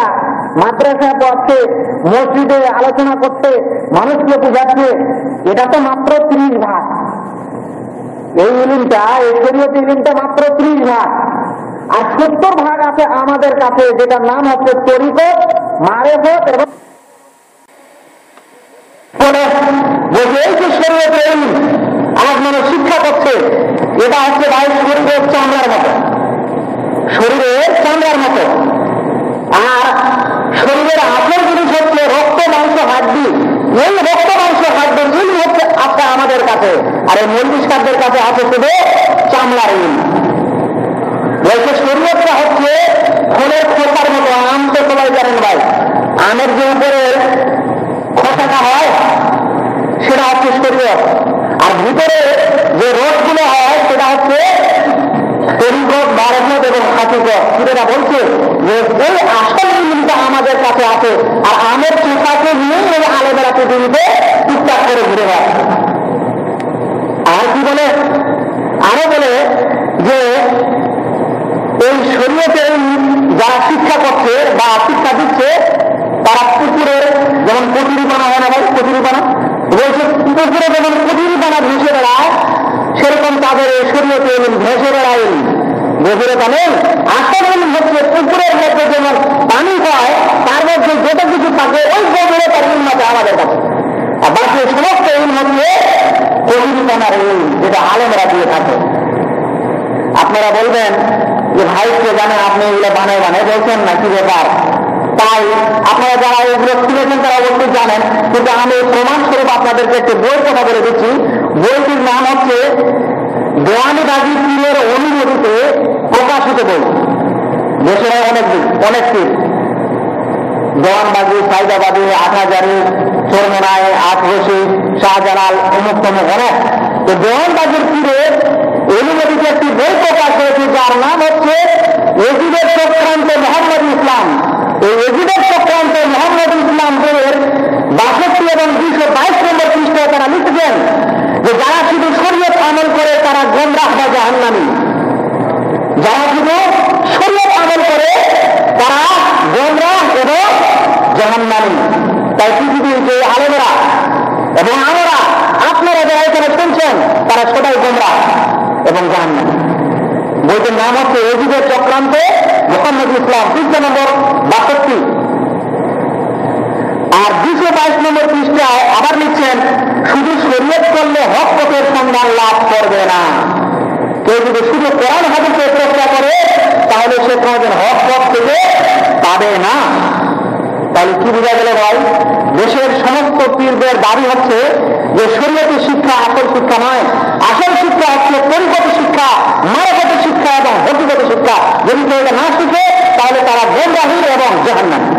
মাদ্রাসায় পড়ছে, মসজিদে আলোচনা করছে, মানুষকে বোঝাচ্ছে, এটা তো মাত্র 30 ভাগ। এই ইলমটা, এই শরীয়তের ইলমটা মাত্র 30 ভাগ। আর 70 ভাগ আছে আমাদের কাছে, যেটার নাম হচ্ছে তরিকত, মারেফত এবং এই যে শরীয়তের ইলম আজ মানুষ শিক্ষা করছে, এটা হচ্ছে ভাই শরীরের চামড়ার মতো, শরীরের চামড়ার মতো। আর শরীরের আসল জিনিস হচ্ছে রক্ত, মাংস, হাড্ডি। এই রক্ত, মাংস, হাড্ডির ইলম হচ্ছে আপনার আমাদের কাছে, আর এই মৌলভী সাহেবদের কাছে আছে শুধু চামড়ার ইলম। বলছে শরীয়তটা হচ্ছে যুবক ছেলেরা বলছে যে এই আসল ইলমটা আমাদের কাছে আছে, আর আমের চোখাকে নিয়েই এই আলেমেরা পৃথিবীতে টুকটাক করে ঘুরে বেড়াচ্ছে। আর কি বলে, আরো বলে যে এই শরীয়তে যারা শিক্ষা করছে বা শিক্ষা দিচ্ছে তারা পুকুরে যেমন কচুরিপানা হয় না ভাই, কচুরিপানা বলছে পুকুরে যেমন কচুরিপানা ভেসে বেড়ায় সেরকম তাদের এই শরীয়তে ভেসে বেড়ায় গভীরে পানি। আসল হচ্ছে পুকুরের মধ্যে যেমন পানি হয় তার মধ্যে যত কিছু থাকে ওই গভীরে তার ইলম আছে আমাদের কাছে, আর বাকি সমস্ত ইলম হচ্ছে কচুরিপানার ইলম যেটা আলেমরা দিয়ে থাকে। আপনারা বলবেন যে ভাই কে জানে আপনি এগুলো বানায় বানায় বলছেন না কি ব্যাপার, তাই আপনারা যারা এগুলো শুনেছেন তারা অবশ্যই জানেন, কিন্তু আমি প্রমাণস্বরূপ আপনাদেরকে একটি বইয়ের কথা বলে দিচ্ছি। বইটির নাম হচ্ছে দেওয়ানিবাজি পীরের অনুমতিতে প্রকাশিত বই। দেশের অনেক পীর দেওয়ানবাজি, সাইদাবাদী, আটহাজারি, চরমনায়, আটরশি, শাহজালাল, অমুক তমুক অনেক। তো দেওয়ানবাজির পীরের অনুমতিতে একটি বই প্রকাশ হয়েছে যার নাম হচ্ছে এজিদের চক্রান্ত মোহাম্মদ ইসলাম। এই এজিদের চক্রান্ত মোহাম্মদ ইসলাম বইয়ের 62 এবং 222 নম্বর পৃষ্ঠায় তারা লিখছেন যে যারা শুধু শরীয়ত আমল করে তারা গোমরাহ বা জাহান্নামী। যারা শুধু শরীয়ত আমল করে তারা গোমরাহ এবং জাহান্নামী। তাই পৃথিবীর যে আলেমেরা এবং আমরা আপনারা যারা এখানে শুনছেন তারা সবাই গোমরাহ এবং জাহান্নামী। বইটির নাম হচ্ছে এজিদের চক্রান্তে মোহাম্মদ ইসলাম, পৃষ্ঠা নম্বর 62। আর 222 নম্বর পৃষ্ঠায় আবার লিখছেন শুধু শরীয়ত করলে হক পথের সন্ধান লাভ করবে না। কেউ যদি শুধু কোরআন হাদিসের চর্চা করে তাহলে সে কোনদিন হক পথ থেকে পাবে না। তাহলে কি বোঝা গেল ভাই, দেশের সমস্ত পীরদের দাবি হচ্ছে যে শরীয়তের শিক্ষা আসল শিক্ষা নয়, আসল শিক্ষা হচ্ছে পরিপথ শিক্ষা, মানবগত শিক্ষা এবং হকিগত শিক্ষা। যদি কেউ এটা না শিখে তাহলে তারা গোমরাহী এবং জাহান্নামী।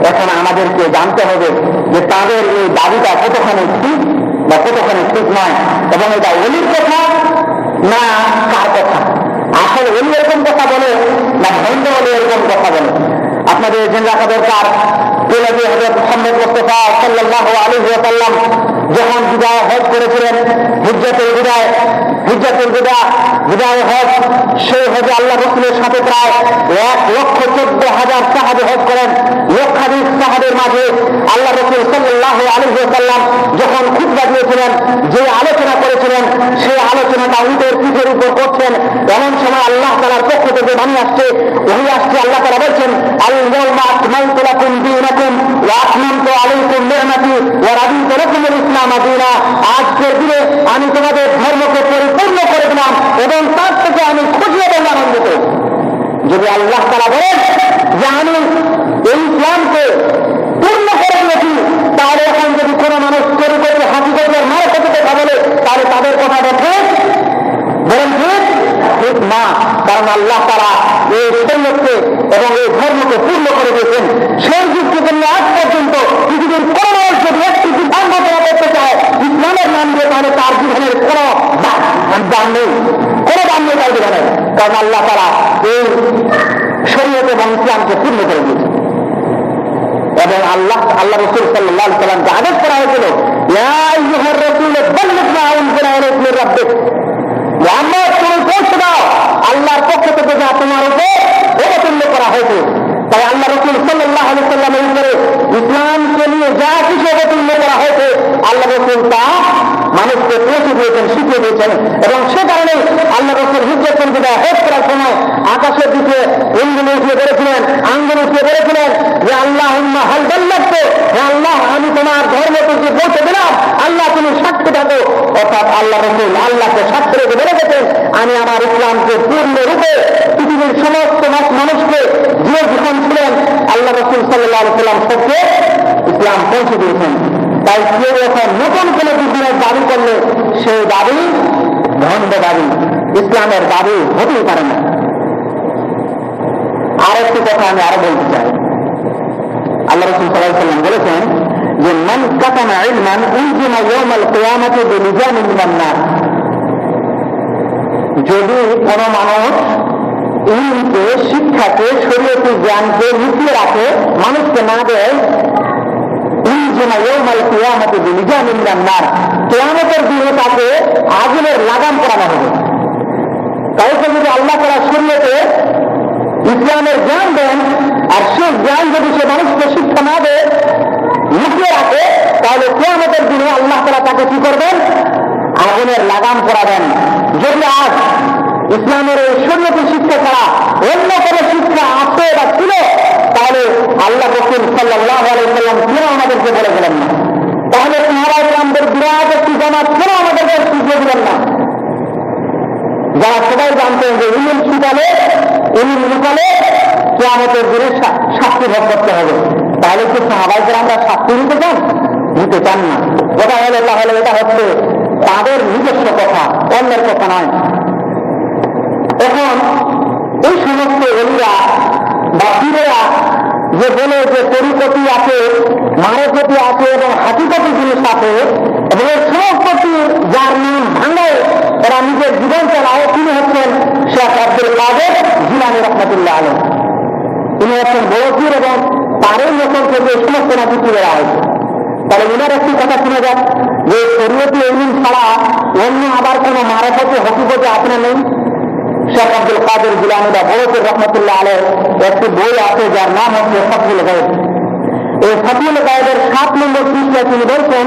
এখন আমাদেরকে জানতে হবে যে তাদের এই দাবিটা কতখানি ঠিক বা কতখানি ঠিক নয়, এবং এটা ওলির কথা না কার কথা। আসলে ওলি এরকম কথা বলে না ভণ্ড বলে এরকম কথা বলে। আপনাদের জেনে রাখা দরকার নবী হযরত মুহাম্মদ মুস্তাফা সাল্লাল্লাহু আলাইহি ওয়াসাল্লাম যখন বিদায় হজ করেছিলেন, হিজ্জাতুল বিদায় হজ, সেই হজে আল্লাহ রাসূলের সাথে প্রায় 1,14,000 সাহাবী হজ করেন। লক্ষাধিক সাহাবীর মাঝে আল্লাহ রাসূল সাল্লাল্লাহু আলাইহি ওয়াসাল্লাম যখন খুতবা দিয়েছিলেন, যে আলোচনা করেছিলেন সেই আলোচনাটা উটের পিঠের উপর করছেন। এমন সময় আল্লাহ তাআলার পক্ষ থেকে বাণী আসছে, ওহী আসছে। আল্লাহ তাআলা বলছেন আল-ইয়াওমা আকমালতু লাকুম দীনাকুম ওয়া আতমামতু আলাইকুম নি'মাতি ওয়া রাদিতু লাকুমুল ইসলাম দীনা। আজকের দিনে আমি তোমাদের ধর্মকে পরিপূর্ণ করে দিলাম এবং তার থেকে আমি খুশি এবং আনন্দিত। যদি আল্লাহ তাআলা বলেন যে আমি এই ইসলামকে পূর্ণ করে দিয়েছি, তাহলে এখন যদি কোনো মানুষ চুরি করতে, হাসি করতে, মারা করতে কথা বলে তাহলে তাদের কথাটা ঠিক বলেন ঠিক না। কারণ আল্লাহ তাআলা এই শরীয়তকে এবং এই ধর্মকে পূর্ণ করে দিয়েছেন। সেই যুগ থেকে আজ পর্যন্ত পৃথিবীর কোন মানুষ যদি একটি বিধান ঘোষণা করতে চায় ইসলামের নাম দিয়ে, তাহলে তার জীবনের কোনো দাম নেই, কোনো দাম নেই তার জীবনের। কারণ আল্লাহ তাআলা এই শরীয়ত এবং ইসলামকে পূর্ণ করে দিয়েছেন। এবং আল্লাহ রাসূল সাল্লাল্লাহু আলাইহি ওয়াসাল্লামকে আদেশ করা হয়েছিল ইয়া আইয়ুহার রাসূল বাল্লিগ মা উনজিলা ইলাইকা মির রাব্বিক, মুহাম্মদ তুমি পৌঁছে দাও আল্লাহর পক্ষ থেকে যা তোমার উপর অবতীর্ণ করা হয়েছে। তাই আল্লাহ রাসূল সাল্লাল্লাহু আলাইহি ওয়াসাল্লামের উপরে ইসলামকে নিয়ে যা কিছু অবতীর্ণ করা হয়েছে আল্লাহ রাসূল তা মানুষকে পৌঁছে দিয়েছেন, শিখিয়ে দিয়েছেন। এবং সে কারণে আল্লাহ রাসূল হিজ্জাতুল বিদায় হজ করার সময় আকাশের দিকে আঙ্গুল উঠিয়ে বলেছিলেন যে আল্লাহুম্মা হাল বাল্লাগতু, হে আল্লাহ আমি তোমার ধর্মকে পৌঁছে দিলাম, আল্লাহ তুমি সাক্ষী থাকো। অর্থাৎ আল্লাহ রাসূল আল্লাহকে সাক্ষী রেখে বলে গেছেন আমি আমার ইসলামকে পূর্ণরূপে পৃথিবীর সমস্ত মানুষকে যে যখন ছিলেন আল্লাহ রাসূল সাল্লাল্লাহু আলাইহি ওয়াসাল্লাম সবকে ইসলাম পৌঁছে দিয়েছেন। তাই কেউ এখন নতুন কোন দিনের দাবি করলে সেই দাবি ভণ্ড দাবি, ইসলামের দাবি হতেই পারে না। আর একটি কথা আমি আরো বলতে চাই। আল্লাহ রাসূল সাল্লাল্লাহু আলাইহি ওয়াসাল্লাম বলেছেন যে মান কাতামা ইলমান উলজিমা ইয়াউমাল কিয়ামাতি বিলিজামিন মিনান নার। যদি কোনো মানুষ ইলমকে, শিক্ষাকে, শরীয়তি জ্ঞানকে লুকিয়ে রাখে, মানুষকে না দেয়, কিয়ামতের দিনে তাকে আগুনের লাগাম করানো হবে। কাউকে যদি আল্লাহ তাআলা শরীয়তে ইসলামের জ্ঞান দেন, আর সেই জ্ঞান যদি সে মানুষকে শিক্ষা না দেয়, লুকিয়ে রাখে, তাহলে কিয়ামতের দিনে আল্লাহ তাআলা তাকে কি করবেন? আগুনের লাগাম করাবেন। যদি আজ ইসলামের এই শরীয়তি শিক্ষা ছাড়া অন্য কোনো শিক্ষা আছে বা ছিল, তাহলে আল্লাহ রাসূল সাল্লাল্লাহু আলাইহি ওয়াসাল্লাম কেন আমাদেরকে বলে গেলেন না? তাহলে সাহাবায়ে কেরামদের বিরাট একটি জামাত কেন আমাদেরকে শিখিয়ে দিলেন না? যারা সবাই জানতেন যে ইলম শিখালে, ইলম লুকালে কিয়ামতের দিনে শাস্তি ভোগ করতে হবে, তাহলে কি সাহাবায়ে কেরামরা শাস্তি নিতে চান? নিতে চান না। এটা হলে তাহলে এটা হচ্ছে তাদের নিজস্ব কথা, অন্যের কথা নয়। এখন এই সমস্ত ওলিরা বা পীরেরা যে বলে যে তরিকতি আছে, মারেফতি আছে এবং হাকিকতি জিনিস আছে, এবং এই সমস্তটি যার নাম ভাঙায় এরা নিজের জীবন চালায়, তিনি হচ্ছেন শেখ আব্দুল কাদের জিলানী রাহমাতুল্লাহ আলাইহি। তিনি হচ্ছেন বড় পীর এবং তারই নকল থেকে এই সমস্ত নাকি পীরেরা হয়েছে। তাহলে উনার একটি কথা শুনে যাক যে শরীয়তি ইলম ছাড়া অন্য আবার কোনো মারেফতি হকিকতে আপনার নেই। শেখ আব্দুল কাদের জিলানী বা বড় পীর রাহমাতুল্লাহ আলাইহি একটি বই আছে যার নাম হচ্ছে ফাতহুল গায়ব। এই ফাতহুল গায়বের 7 নম্বর পৃষ্ঠায় তিনি বলছেন,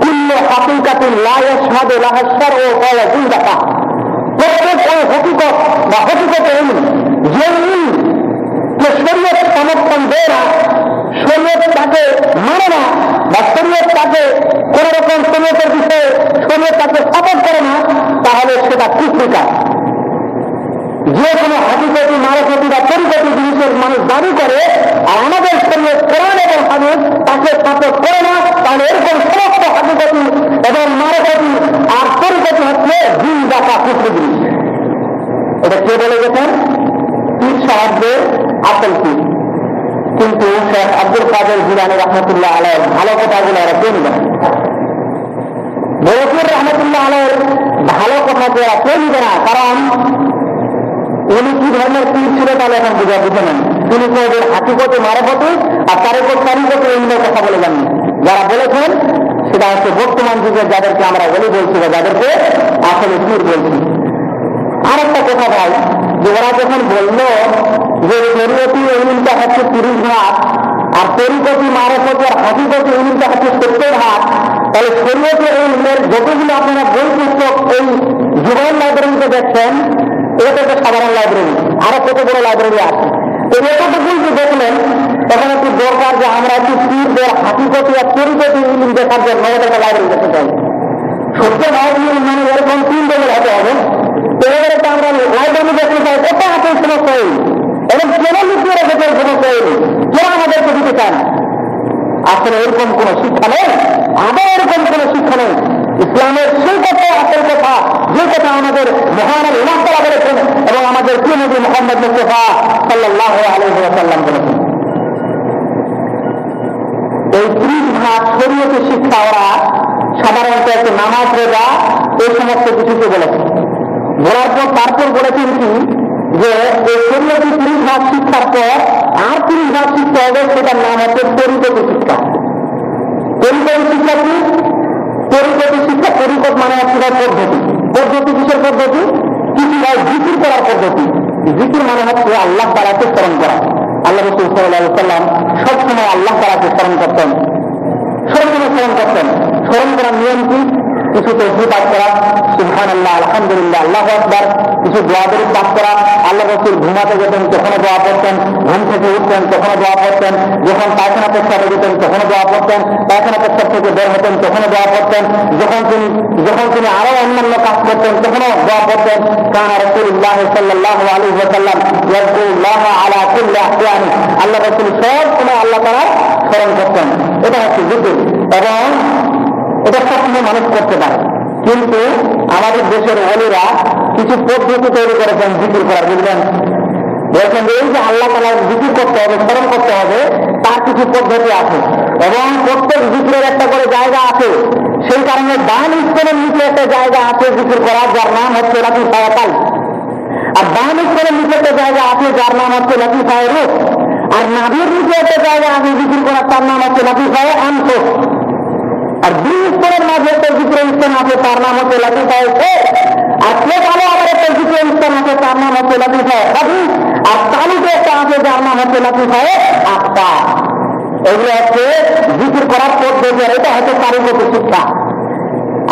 কুল্লু হাকিকাতিন লা ইয়াশহাদু লাহা শারউ ওয়া জিন্দাকা। প্রত্যেক ওই হকিকত বা হকিকতে ইলম, যে ইলম যে শরীয়ত সমর্থন দেয় না, শরীয়ত তাকে মানে না, বা শরীয়ত তাকে কোন রকম শরীয়তের বিষয়ে শরীয়ত তাকে সাপোর্ট করে না, তাহলে সেটা কুফরি। যে কোনো হাকিকতি, মারেফতি বা তরিকতি জিনিসের মানুষ দাবি করে, আর আমাদের শরীয়ত কোরআন এবং হাদিস তাকে সাপোর্ট করে না, তাহলে এরকম সমস্ত হাকিকতি এবং মারেফতি আর তরিকতি হচ্ছে জিন্দাকা কুফরি জিনিস। এটা কে বলে গেছেন? পীর সাহেবদের আসল পীর। কিন্তু শেখ আব্দুল কাদের জিলানী রাহমাতুল্লাহ আলাইহির ভালো কথাগুলো এরা কেউ নিবে না। বড় পীর রাহমাতুল্লাহ আলাইহির ভালো কথাকে এরা কেউ নিবে না, কারণ উনি কি ধরনের পীর ছিল তাহলে এখন বুঝে নেন। তিনি তো ওদের হাকিকতে মারেফতি আর তারিকতে ইলমের কথা বলে যাননি। যারা বলেছেন সেটা হচ্ছে বর্তমান যুগের যাদেরকে আমরা বলি বলছি বা যাদেরকে আসলে পীর বলছি। আর একটা কথা ভাই, যে ওরা যখন বললো যে শরীয়তি ইলমটা হচ্ছে 30 ভাগ আর তরিকতি, মারেফতি আর হাকিকতি ইলমটা হচ্ছে 70 ভাগ, তাহলে শরীয়তি ইলমের যতগুলো আপনারা বই পুস্তক এই জীবন লাইব্রেরিতে দেখছেন, এটা একটা সাধারণ লাইব্রেরি, আরো কত বড় লাইব্রেরি আছে। এতটুকুই যে দেখলেন, তখন একটু দরকার যে আমরা একটু পীরদের হাকিকতি আর তরিকতি ইলম দেখার জন্য একটা লাইব্রেরি দেখতে চাই। সত্য ভাগ মানে এরকম 3 লেভেল হতে হবে। এবারে তো আমরা লাইব্রেরি দেখতে চাই, কোথায় আছে সমস্যা এই, এবং কেন লুকিয়ে রেখেছে সমস্যা এই, কেন আমাদেরকে দিতে চান? আসলে এরকম কোন শিক্ষা নেই, আবার এরকম কোন শিক্ষা নেই। ইসলামের সেই কথা আসল কথা, যে কথা আমাদের মহান আল্লাহ তাআলা বলেছেন এবং আমাদের প্রিয় নবী মুহাম্মদ মুস্তাফা সাল্লাল্লাহু আলাইহি ওয়াসাল্লাম বলেছেন। এই 30 ভাগ শরীয়তি শিক্ষা ওরা সাধারণত একটু নামাজ, রোজা এই সমস্ত কিছুকে বলেছে। বলার পর তারপর বলেছেন কি যে এই শরীয়তি 30 ভাগ শিক্ষার পর আর 30 ভাগ শিক্ষা হবে, সেটার নাম হচ্ছে তরিকতি শিক্ষা। তরিকতি শিক্ষা কি? তরিকতি শিক্ষা, তরিকত মানে হচ্ছে পদ্ধতি। পদ্ধতি কিসের পদ্ধতি? কিছু হয় জিকির করার পদ্ধতি। জিকির মানে হচ্ছে আল্লাহ তাআলাকে স্মরণ করা। আল্লাহ রাসূল সাল্লাল্লাহু আলাইহি ওয়াসাল্লাম সবসময় আল্লাহ তাআলাকে স্মরণ করতেন, সবসময় স্মরণ করতেন। স্মরণ করার নিয়ম কি? কিছু তাসবিহ পাঠ করা, সুবহানাল্লাহ, আলহামদুলিল্লাহ, আল্লাহু আকবার, কিছু দোয়া দরুদ পাঠ করা। আল্লাহ রাসূল ঘুমাতে যেতেন তখনও দোয়া পড়তেন, ঘুম থেকে উঠতেন তখনও দোয়া পড়তেন, যখন পায়খানা পেশাবে যেতেন তখনও দোয়া পড়তেন, পায়খানা পেশাব থেকে বের হতেন তখনও দোয়া পড়তেন, যখন তিনি আরো অন্যান্য কাজ করতেন তখনও দোয়া পড়তেন। কানা রাসূলুল্লাহ সাল্লাল্লাহু আলাইহি ওয়াসাল্লাম ইয়াযকুরুল্লাহ আলা কুল্লি আহয়ানি। আল্লাহ রাসূল সব সময় আল্লাহ তাআলা স্মরণ করতেন। এটা হচ্ছে জিকির, এবং এটা সবসময় মানুষ করতে পারে। কিন্তু আমাদের দেশের ওলিরা কিছু পদ্ধতি তৈরি করেছেন জিকির করার, বুঝলেন? বলছেন যে এই যে আল্লাহ তাআলার জিকির করতে হবে, স্মরণ করতে হবে, তার কিছু পদ্ধতি আছে। এবং প্রত্যেক জিকিরের একটা করে জায়গা আছে। সেই কারণে ডান স্তরের নিচে একটা জায়গা আছে জিকির করার, যার নাম হচ্ছে লাতিফায়ে কালব। আর ডান স্তরের নিচে একটা জায়গা আছে যার নাম হচ্ছে লাতিফায়ে রূহ। আর নাভির নিচে একটা জায়গা আছে জিকির করার, তার নাম হচ্ছে লাতিফায়ে আনফুস। আর দুই স্তরের মাঝে একটা জিকিরের স্থান আছে, তার নাম হচ্ছে লাতিফায়ে শের। আর কেবালে আবার একটা জিকিরের স্থান আছে, তার নাম হচ্ছে লাতিফায়ে হাদিস। আর তালুতে একটা আছে যার নাম হচ্ছে লাতিফায়ে আফতার। এগুলো হচ্ছে জিকির করার পদ্ধতি, আর এটা হচ্ছে কারিগত শিক্ষা।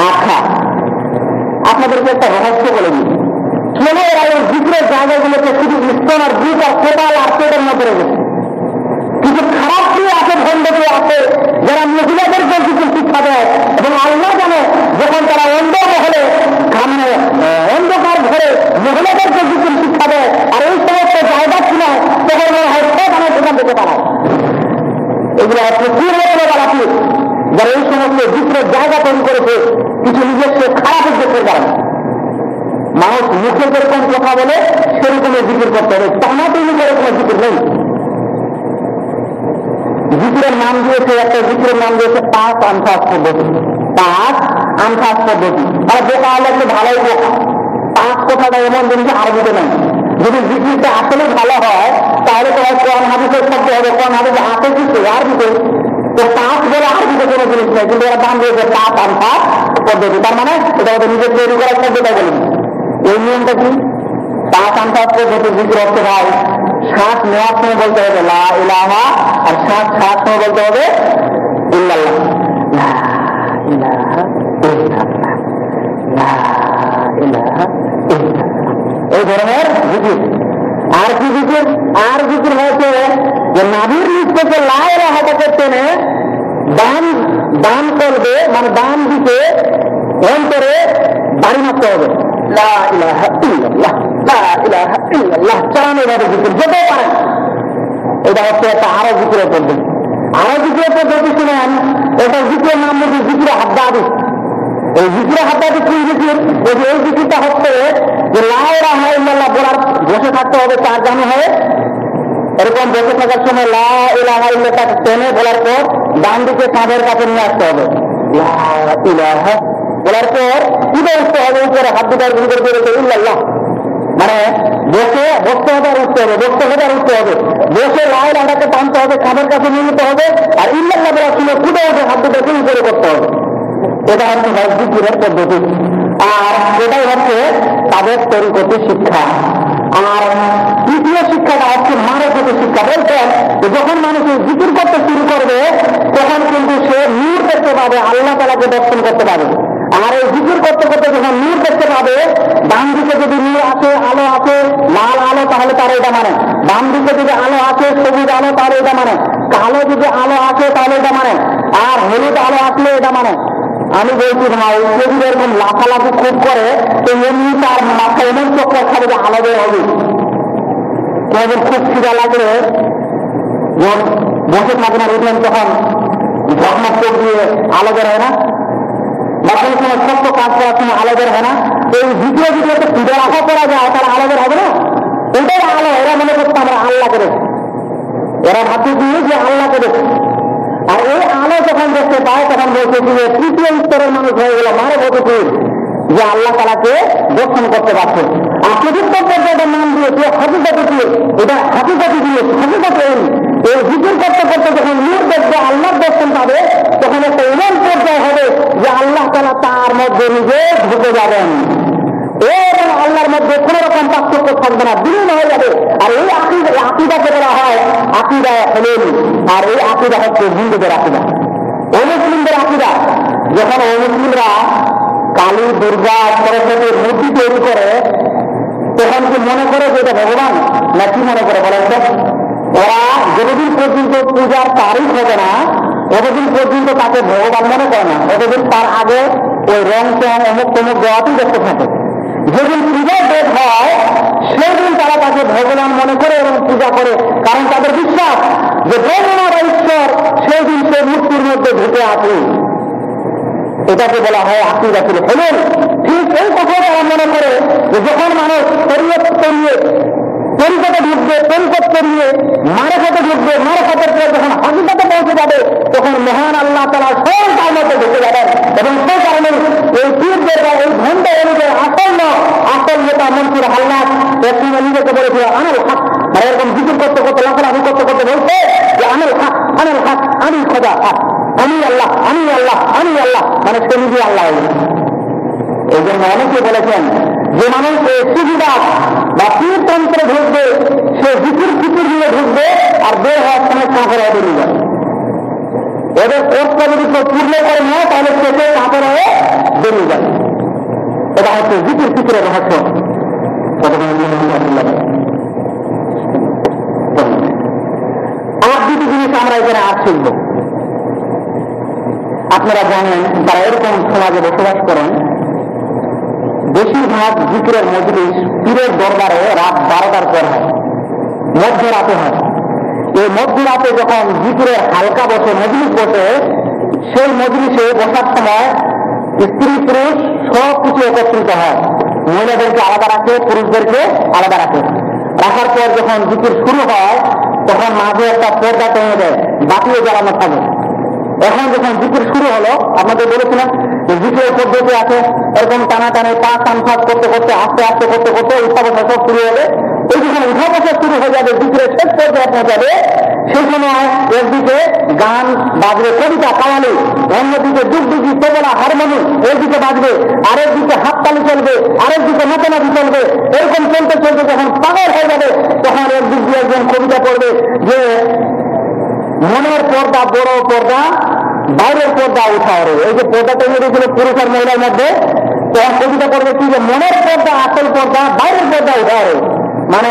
আচ্ছা, আপনাদেরকে একটা রহস্য বলে দিই। কেন এরা এই জিকিরের জায়গাগুলোকে শুধু স্তন আর বুক আর কোটাল আর পেটের মধ্যে রেখেছে? কিছু খারাপ দিয়ে আছে, ভণ্ডকে আছে, যারা মহিলাদেরকে জিকির শিক্ষা দেয় এবং আল্লাহ জানে যখন তারা অন্ধ মহলে অন্ধকার ঘরে মহিলাদেরকে জিকির শিক্ষা দেয় আর এই সমস্ত জায়গা ছিল, তখন মনে হয় সেখানে সেখান থেকে পালায়। এগুলো হচ্ছে কি হয়ে বাড়াচ্ছি যারা এই সমস্ত জিকিরের জায়গা তৈরি করেছে কিছু নিজস্ব খারাপ উদ্দেশ্যের কারণে। মানুষ মুখে যেরকম কথা বলে সেরকমের জিকির করতে হবে, টানা তৈরি করে কোনো জিকির নেই। জিকিরের নাম দিয়েছে, একটা জিকিরের নাম দিয়েছে পাঁচ আনফাস পদ্ধতি। পাঁচ আনফাস পদ্ধতি। আর বোকা হলে একটু ভালোই বোকা। পাঁচ কথাটা এমন জিনিস আরবিতে নেই। যদি জিকিরটা আসলে ভালো হয় তাহলে তোমার কোরআন হাদিসের শব্দ হবে, কোরআন হাদিস আছে কিছু আরবিতে। তো পাঁচ বলে আরবিতে কোনো জিনিস নেই, কিন্তু এরা দাম দিয়েছে পাঁচ আনফাস পদ্ধতি। তার মানে এটা ওদের নিজের তৈরি করার শব্দটা বলি। এই নিয়মটা কি? পাঁচ আনফাস পদ্ধতি জিকির হচ্ছে ভাই, শ্বাস নেওয়ার সময় বলতে হবে লা ইলাহা, আর শ্বাস ছাড়ার সময় বলতে হবে ইল্লাল্লাহ। লা ইলাহা ইল্লাল্লাহ, লা ইলাহা ইল্লাল্লাহ। এই ধরনের জিকির। আর কি জিকির? আর জিকির হয়েছে যে নাভির নিচ থেকে লা ইলাহাটাকে টেনে ডান করবে, মানে ডান দিকে অন্তরে বাড়ি মারতে হবে। লা ইলাহা ইল্লাল্লাহ, লা ইলাহা ইল্লাল্লাহ চালানো ভাবে জিকির যেতেও পারে। এটা হচ্ছে একটা আরো জিকিরের পদ্ধতি। আরো জিকিরের পদ্ধতি শুনেন, এটা জিকিরের নাম হচ্ছে জিকিরে হাদ্দাদি। এই জিকিরে হাদ্দাদি কি জিকির? এই জিকিরটা হচ্ছে যে লা ইলাহা ইল্লাল্লাহ বলার বসে থাকতে হবে চার জানি হয়ে। এরকম বসে থাকার সময় লা ইলাহা ইল্লাল্লাহ টেনে বলার পর ডান দিকে কাঁধের কাছে নিয়ে আসতে হবে। লা ইলাহা বলার পর উঠে উঠতে হবে, উপরে হাত দুটার ভিতরে বেরোতে ইল্লাল্লাহ, মানে বসতে হবে আর উঠতে হবে, বসতে হবে আর উঠতে হবে। বসে লা ইলাহাকে টানতে হবে, কাঁধের কাছে নিয়ে নিতে হবে, আর ইল্লাল্লাহ বলার সময় উঠে উঠে হাত দুটাকে উপরে করতে হবে। এটা হচ্ছে জিকিরের পদ্ধতি। আর এটাই হচ্ছে তাদের তরিকতি শিক্ষা। আর তৃতীয় শিক্ষাটা হচ্ছে মানবগত শিক্ষা। বলতেন যখন মানুষ জিকির করতে শুরু করবে তখন কিন্তু সে নূর দেখতে পাবে, আল্লাহ তাআলাকে দর্শন করতে পারে। আর এই জিকির করতে করতে যখন নূর দেখতে পাবে, ডান দিকে যদি নূর আছে, আলো আছে, লাল আলো, তাহলে তার এটা মানে। বাম দিকে যদি আলো আছে, সবুজ আলো, তাহলে এটা মানে। কালো যদি আলো আছে তাহলে এটা মানে। আর হলুদ আলো আসলে এটা মানে। আমি বলছি ভাই, যদি এরকম লাফালাফি খুব করে তো এমনি তার মাথা এমন চক্কর খাবে যে আলো বের হবে। কোনদিন খুব খিদা লাগলে বসে থাকেন আর উঠলেন, তখন ঝকমক চোখ দিয়ে আলো বের হয় না, বা কোনো সময় ছোট্ট কাজ করার সময় আলো বের হয় না। এই ভিডিও যদি একটু খিদে রাখা করা যায় তাহলে আলো বের হবে না। এটাই আলো। এরা মনে করছে আমরা আল্লাহ করেছি, এরা ভাবতে দিয়ে যে আল্লাহ করেছে। আর এই আলো যখন দেখতে পায় তখন বলছে যে তৃতীয় স্তরের মানুষ হয়ে গেল, মানে বলতে যে আল্লাহ তাআলাকে দর্শন করতে পারছে। আর চতুর্থ পর্যায়ের নাম দিয়েছে হাকিকতি দিয়ে। এটা হাকিকতি দিয়ে, হাকিকতি এই জিকির করতে করতে যখন নূর দেখবে, আল্লাহর দর্শন পাবে, তখন একটা এমন পর্যায়ে হবে যে আল্লাহ তাআলা তার মধ্যে নিজে ঢুকে যাবেন এবং আল্লাহর মধ্যে কোন রকম পার্থক্য থাকবে না, বিলীন হয়ে যাবে। আর এই আকীদাকে বলা হয় আকীদা হুলুল। আর এই আকীদা হচ্ছে হিন্দুদের আকীদা, অমুসলিমদের আকীদা। যখন অমুসলিমরা কালী, দুর্গা, সরস্বতীর মূর্তি তৈরি করে তখন কি মনে করে যে এটা ভগবান, না কি মনে করে বলেন তো? ওরা যতদিন পর্যন্ত পূজার তারিখ হবে না ততদিন পর্যন্ত তাকে ভগবান মনে করে না। ততদিন তার আগে ওই রং চং অমুক তমুক দেওয়াতেই দেখতে থাকে। যেদিন পূজার ডেট হয় সেদিন তারা তাকে ভগবান মনে করে এবং পূজা করে, কারণ তাদের বিশ্বাস যে ভগবান ঈশ্বর সেই দিন সে মূর্তির মধ্যে ঢুকে আছে। এটাকে বলা হয় আকীদাতুল হুলুল। ঠিক এই কথা তারা মনে করে যে যখন মানুষ শরীয়ত তরিকতে ঢুকবে, তরিকত করিয়ে মারেফতে ঢুকবে, মারেফতের পর যখন হাকিকতে পৌঁছে যাবে তখন মহান আল্লাহ তাআলা সব কামতে ঢুকে যাবেন। এবং সেই কারণে এই পীরদের বা এই ঘন্টা অনুযায়ী আসল নেতা মনসুর হাল্লাদ একদিন নিজেকে বলেছিল আনাল হক, মানে এরকম জিকির করতে করতে লাফালাফি করতে করতে বলছে যে আনাল হক, আমি খোদা হক, আমি আল্লাহ, আমি আল্লাহ, আমি আল্লাহ, মানে সে নিজে আল্লাহ। এই জন্য অনেকে বলেছেন যে মানুষ সুবিধাত বা পীরতন্ত্রে ঢুকবে সে জিকির ফিকির দিয়ে ঢুকবে আর বের হওয়ার সময় কাপড় হয়ে বেরিয়ে যাবে। এদের কোর্সটা যদি কেউ পূর্ণ করে নেয় তাহলে সেটা কাপড় হয়ে বেরিয়ে যাবে। এটা হচ্ছে জিকির ফিকিরের রহস্য। আর দুটি জিনিস আমরা এখানে আজ শিখব। আপনারা জানেন যারা এরকম সমাজে বসবাস করেন, বেশিরভাগ জিকিরের মজলিস পীরের দরবারে রাত 12টার পর হয়, মধ্যরাতে হয়। এই মধ্যরাতে যখন জিকিরের হালকা বসে, মজলিস বসে, সেই মজলিসে বসার সময় স্ত্রী পুরুষ সব কিছু একত্রিত হয়। মহিলাদেরকে আলাদা রাখে, পুরুষদেরকে আলাদা রাখে। রাখার পর যখন জিকির শুরু হয় তখন মাঝে একটা পর্দা টেনে দেয়, বাতিও জ্বালানো থাকে। এখন যখন জিকির শুরু হলো, আপনাদের বলেছিলাম জিকিরের পদ্ধতি আছে, এরকম টানা টানে পা টানফাট করতে করতে আস্তে আস্তে করতে করতে উঠা বসা সব শুরু হবে। এই যখন উঠা বসা শুরু হয়ে যাবে, জিকিরের শেষ পর্যায়ে পৌঁছাবে, সেই সময় একদিকে গান বাজবে, কবিতা কাওয়ালি, অন্যদিকে ডুগডুগি, তবলা, হারমোনি একদিকে বাজবে, আরেকদিকে হাততালি চলবে, আরেকদিকে নাচানাচি চলবে। এরকম চলতে চলতে যখন পাগল হয়ে যাবে তখন একদিক দিয়ে একজন কবিতা পড়বে যে মনের পর্দা বড় পর্দা, বাইরের পর্দা উঠাওরে। এই যে পর্দা তৈরি হয়েছিল পুরুষ আর মহিলার মধ্যে, তখন কবিতা করবে কি যে মনের পর্দা আসল পর্দা, বাইরের পর্দা উঠাওরে। মানে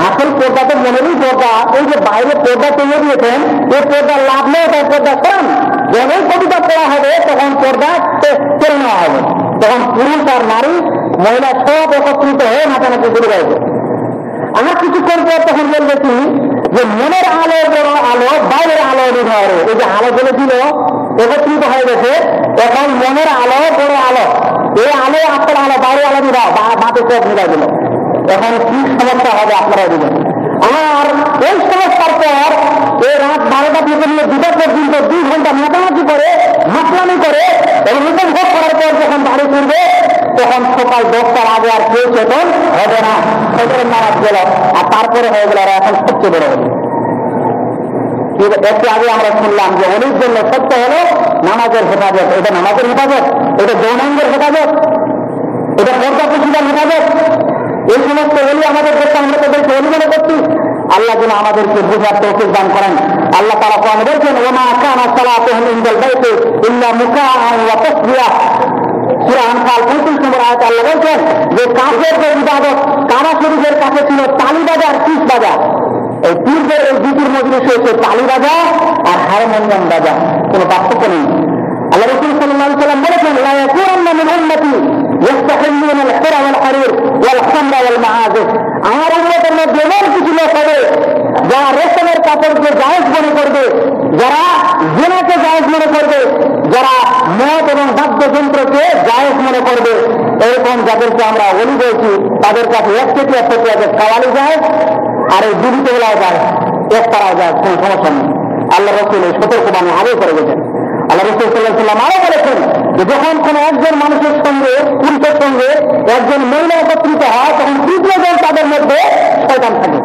আসল পর্দা তো মনেরই পর্দা, এই যে বাইরের পর্দা তৈরি দিয়েছেন এই পর্দা লাভ নেই, তার পর্দা করান। যখন এই কবিতা পড়া হবে তখন পর্দা কেড়ে নেওয়া হবে, তখন পুরুষ আর নারী মহিলা সব একত্রিত হয়ে নাচানাচি শুরু হয়েছে। আমার কিছুক্ষণ পর তখন বলবে কি যে মনের আলো বড় আলো, বাইরের আলো নিভাবে। এই যে আলো বলেছিল একত্রিত হয়ে গেছে, এখন মনের আলো বড় আলো, এই আলো আপনার আলো, বাইরের আলো নিভাও, বাতে সব নিভাই দিল। এখন কি সমস্যা হবে আপনারা দিবেন। আর এই সমস্যার পর এই রাত 12টা থেকে নিয়ে 2টা পর্যন্ত 2 ঘন্টা নাচানাচি করে, মাতলামি করে এবং উপভোগ করার পর যখন বাড়ি ফিরবে তখন সকাল 10টার আগে আর কেউ চেতন হবে না। ফজরের নামাজ গেল আর তারপরে হয়ে গেল এখন সবচেয়ে বড় হল। একটু আগে আমরা শুনলাম যে অনেক জন্য সত্য হলো নামাজের হেফাজত। এটা নামাজের হেফাজত, এটা যৌনাঙ্গের হেফাজত, এটা পর্দা পুশিদার হেফাজত। এই সমস্ত বলি আমাদের করতে, আমরা তাদেরকে অনুমোদন করছি। আল্লাহ যেন আমাদেরকে বুঝার তৌফিক দান করেন। আল্লাহ তাআলা কোরআনে বলেছেন ওমা কানা সালাতুহুম ইনদাল বাইতি ইল্লা মুকাআন ওয়া তাসবিয়া। সূরা আনফাল 35 নম্বর আয়াতে আল্লাহ বলেছেন যে কাফেরদের ইবাদত কাবা শরীফের কাছে ছিল তালি বাজা আর পিস বাজা। এই পীরদের এই জিকির মজলিসে হচ্ছে তালি বাজা আর হারমোনিয়াম বাজা, কোনো পার্থক্য নেই। আল্লাহ রাসূল সাল্লাল্লাহু আলাইহি ওয়াসাল্লাম বলেছেন লা ইয়াকুনান্না মিন উম্মতি ইস্তাহিল্লুনা আল-হিরা ওয়াল হারির ওয়াল খামরা ওয়াল মাআজিফ। আমার উম্মতের মধ্যে এমন কিছু লোক হবে যারা রেশমের কাপড়কে জায়েজ মনে করবে, যারা জিনাকে জায়েজ মনে করবে, যারা মদ এবং বাদ্যযন্ত্রকে জায়েজ মনে করবে। এরকম যাদেরকে আমরা ওলি বলছি তাদের কাছে একচেটিয়া ফতোয়াতে কাওয়ালি যায় আর এই জীবিত বেলায় যায়, এক তারাও যায়, কোনো সমস্যা নেই। আল্লাহ রাসূল এই সতর্কবাণী আগে করে গেছেন। আল্লাহ রাসূল সাল্লাল্লাহু আলাইহি ওয়াসাল্লাম আরো বলেছেন যে যখন কোন একজন মানুষের সঙ্গে, পুরুষের সঙ্গে একজন মহিলা একত্রিত হয় তখন তৃতীয়জন তাদের মধ্যে শয়তান থাকে।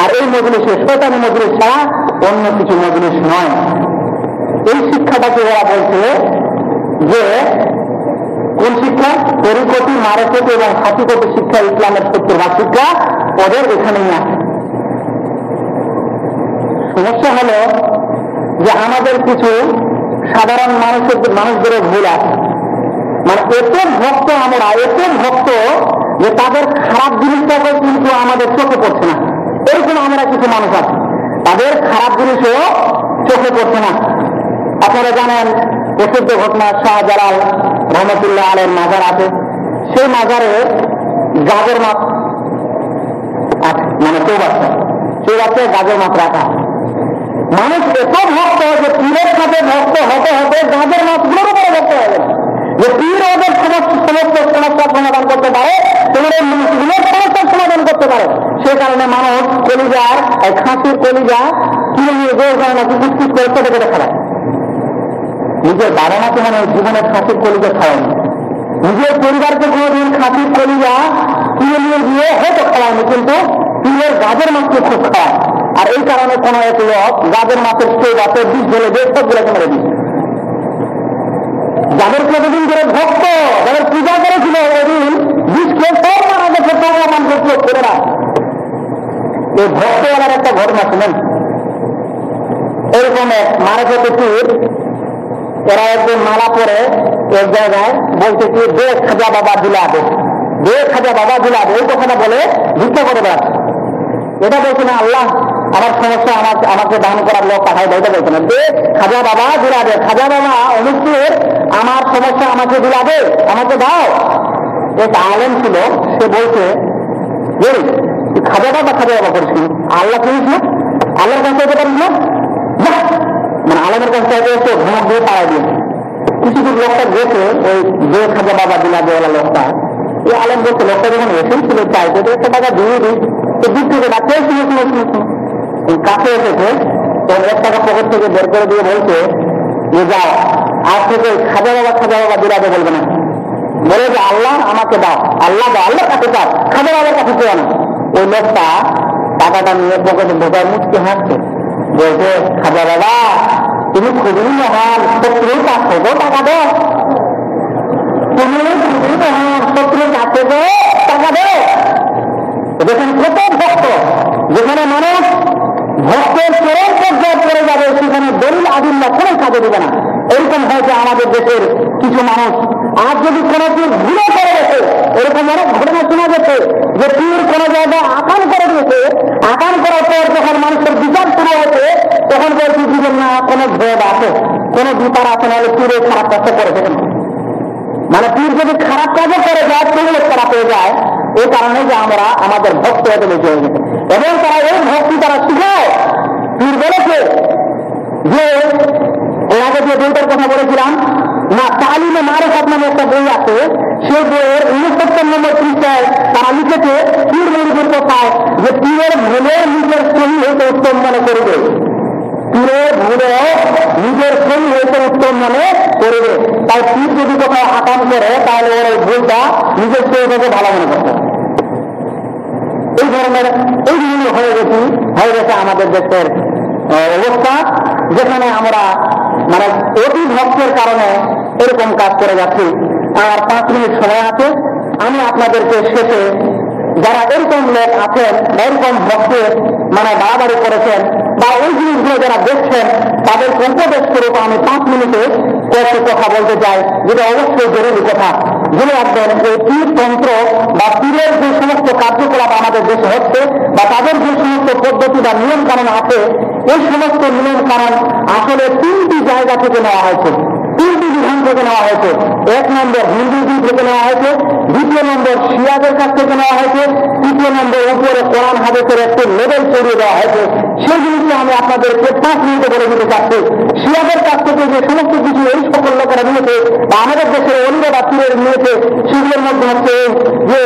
আর এই মজলিসে শয়তানি মজলিস ছাড়া অন্য কিছু মজলিস নয়। এই শিক্ষাটাকে ওরা বলছে যে কোন শিক্ষা? তরিকতি, মারেফতি এবং হাকিকতি শিক্ষা, ইসলামের 70 শিক্ষা ওদের এখানেই আছে। সমস্যা হলো যে আমাদের কিছু সাধারণ মানুষদেরও ভুল আছে। মানে এত ভক্ত আমরা, এত ভক্ত যে তাদের খারাপ জিনিসটাকে কিন্তু আমাদের চোখে পড়ছে না। এরকম আমরা কিছু মানুষ আছে, তাদের খারাপ জিনিসও চোখে পড়ছে না। আপনারা জানেন প্রসিদ্ধ ঘটনা শাহজালাল রহমতুল্লাহ আলাইহির মাজার আছে। সেই মাজারে গাজর মাছ আছে, মানে চৌবাচ্চা গাজর মাছ রাখা। মানুষ এত ভক্ত যে পীরের সাথে ভক্ত হতে হতে গাজর মাছগুলোর উপরে ভক্ত হবে যে পীর ওদের সমস্ত সমস্যার সমাধান করতে পারে, তোমার এই মানুষগুলোর সমস্যার সমাধান করতে পারে। সে কারণে মানুষ কলিজার খাসির কলিজা কিনে নিয়ে গিয়ে ওখানে নাকি কুচকুচ করে কেটে কেটে খায়। নিজের বাবা মাকে মানে জীবনের খাসির কলিজা খাওয়ায়নি, নিজের পরিবারকে কোনোদিন খাসির কলিজা কিনে নিয়ে গিয়ে হয়তো খাওয়ায়নি, কিন্তু পীরের গাজের মাছকে খুব খাওয়ায়। আর এই কারণে কোনো এক লোক গাজের মাছের সেই গাছের বীজ ঢেলে দিয়ে সবগুলোকে মেরে দিচ্ছে। যাদের কতদিন ধরে ভক্ত, যাদের পূজা করেছিল ওদিন বীজকে সব মারা গেছে, তোমরা মান করে না। এই ভক্তওয়ালার একটা ঘটনা শুনেন। এরকম এক মারা যেতে পীর, এরা একদিন মালা পরে এক জায়গায় বলছে কি দে খাজা বাবা দিলা দে, দে খাজা বাবা দিলা দে, এই কথাটা বলে ভিক্ষা করে বেড়াচ্ছে। এটা বলছে না আল্লাহ আমার সমস্যা আমাকে দান করার লোক পাঠাই দেয়, এটা বলছে না দে খাজা বাবা দিলা দে, খাজা বাবা অনুষ্ঠের আমার সমস্যা আমাকে দিলা দে, আমাকে দাও। এক আলেম ছিল, সে বলছে যে খাজা বাবা করেছিল, আল্লাহ কিনিস না, আল্লাহর কাছে যেতে পারিস না, মানে আলমের কাছে এসে ঘুম দিয়ে পাড়ায় দিয়েছে। কিছু কিছু লোকটা গেছে ওই যে খাজা বাবা দিলা দেওয়ালা লোকটা, এই আলম বলছে লোকটা যখন এসেছিল চাইতে একটা টাকা দিয়ে দিই, তো দিক থেকে ডাক্তার কাছে এসেছে, তো 1 টাকা পকেট থেকে বের করে দিয়ে বলছে যে যাও আজ থেকে খাজা বাবা দিলা দে বলবে না, বলে যে আল্লাহ আমাকে দাও, আল্লাহ দাও, আল্লাহ কাছে দাও, খাজা বাবার কাছে দেওয়া না। ওই লোকটা টাকাটা নিয়ে পকেটে ঢোকায় মুচকে হাসছে, বলছে খাজা বাবা তুমি খুবই মহান, শত্রুর কাছ থেকেও টাকা দো, তুমি খুবই মহান, শত্রুর কাছ থেকেও টাকা দো। যেখানে কত ভক্ত, যেখানে মানুষ ভক্তের চরম পর্যায়ে করে যাবে, সেখানে দলিল আদিল্লা কোনো কাজে দেবে না। এরকম হয়েছে আমাদের দেশের কিছু মানুষ। আজ যদি কোনো পীর ভুলে করে গেছে, এরকম অনেক ঘটনা শোনা গেছে যে পীর কোনো জায়গায় আকান করে দিয়েছে, আকান করার পর যখন মানুষের বিচার শুরু হয়েছে তখন বলছি যে না কোনো ভেদ আছে, কোনো বিচার আছে, নাহলে পীরের খারাপ কাজটা করেছে কেন। মানে পীর যদি খারাপ কাজও করে যায়, পীরের খারাপ হয়ে যায়, এই কারণে যে আমরা আমাদের ভক্ত এত বেশি হয়ে গেছে, এবং তারা এই ভক্তি তারা শিখায়। পীর বলেছে যে এর আগে যে বইটার কথা বলেছিলাম না, তালিমে মারিফাত নামে একটা বই আছে, সেই বইয়ের 69 নম্বর পৃষ্ঠায় তারা লিখেছে পীর মুরিদের কথায় যে পীরের ভুলে নিজের সহি হইতে উত্তম মনে করবে, পীরের ভুলে নিজের সহি হইতে উত্তম মনে করবে। তাই পীর যদি কোথাও আকাম করে তাহলে ওর এই ভুলটা নিজের সহি থেকে ভালো মনে করবে। এই ধরনের এই জিনিস হয়ে গেছে আমাদের দেশের অবস্থা, যেখানে আমরা মানে অতি ভক্তের কারণে এরকম কাজ করে যাচ্ছি। আর 5 মিনিট সময় আছে, আমি আপনাদেরকে শেষে যারা এরকম লোক আছেন, এরকম ভক্তের মানে বাড়াবাড়ি করেছেন বা ওই জিনিসগুলো যারা দেখছেন, তাদের উপদেশ স্বরূপ আমি 5 মিনিটে কয়েকটি কথা বলতে চাই, যেটা অবশ্যই জরুরি কথা। জেনে রাখবেন এই পীরতন্ত্র বা পীরের যে সমস্ত কার্যকলাপ আমাদের দেশে হচ্ছে বা তাদের যে সমস্ত পদ্ধতি বা নিয়ম কানুন আছে, এই সমস্ত নিয়ম কানুন আসলে 3টি জায়গা থেকে নেওয়া হয়েছে, 3টি বিধান থেকে নেওয়া হয়েছে। 1 নম্বর হিন্দুজি থেকে নেওয়া হয়েছে, 2 নম্বর শিয়াদের কাছ থেকে নেওয়া হয়েছে, 3 নম্বর উপরে কোরআন হাদিসের একটি লেভেল তৈরি দেওয়া হয়েছে। সেই জিনিসটা আমি আপনাদেরকে 5 মিনিটে বলে দিতে চাচ্ছি। শিয়াদের কাছ থেকে যে সমস্ত কিছু এই সকল লোকেরা নিয়েছে বা আমাদের দেশের অন্য বা পীরের নিয়েছে, সেগুলোর মধ্যে হচ্ছে যে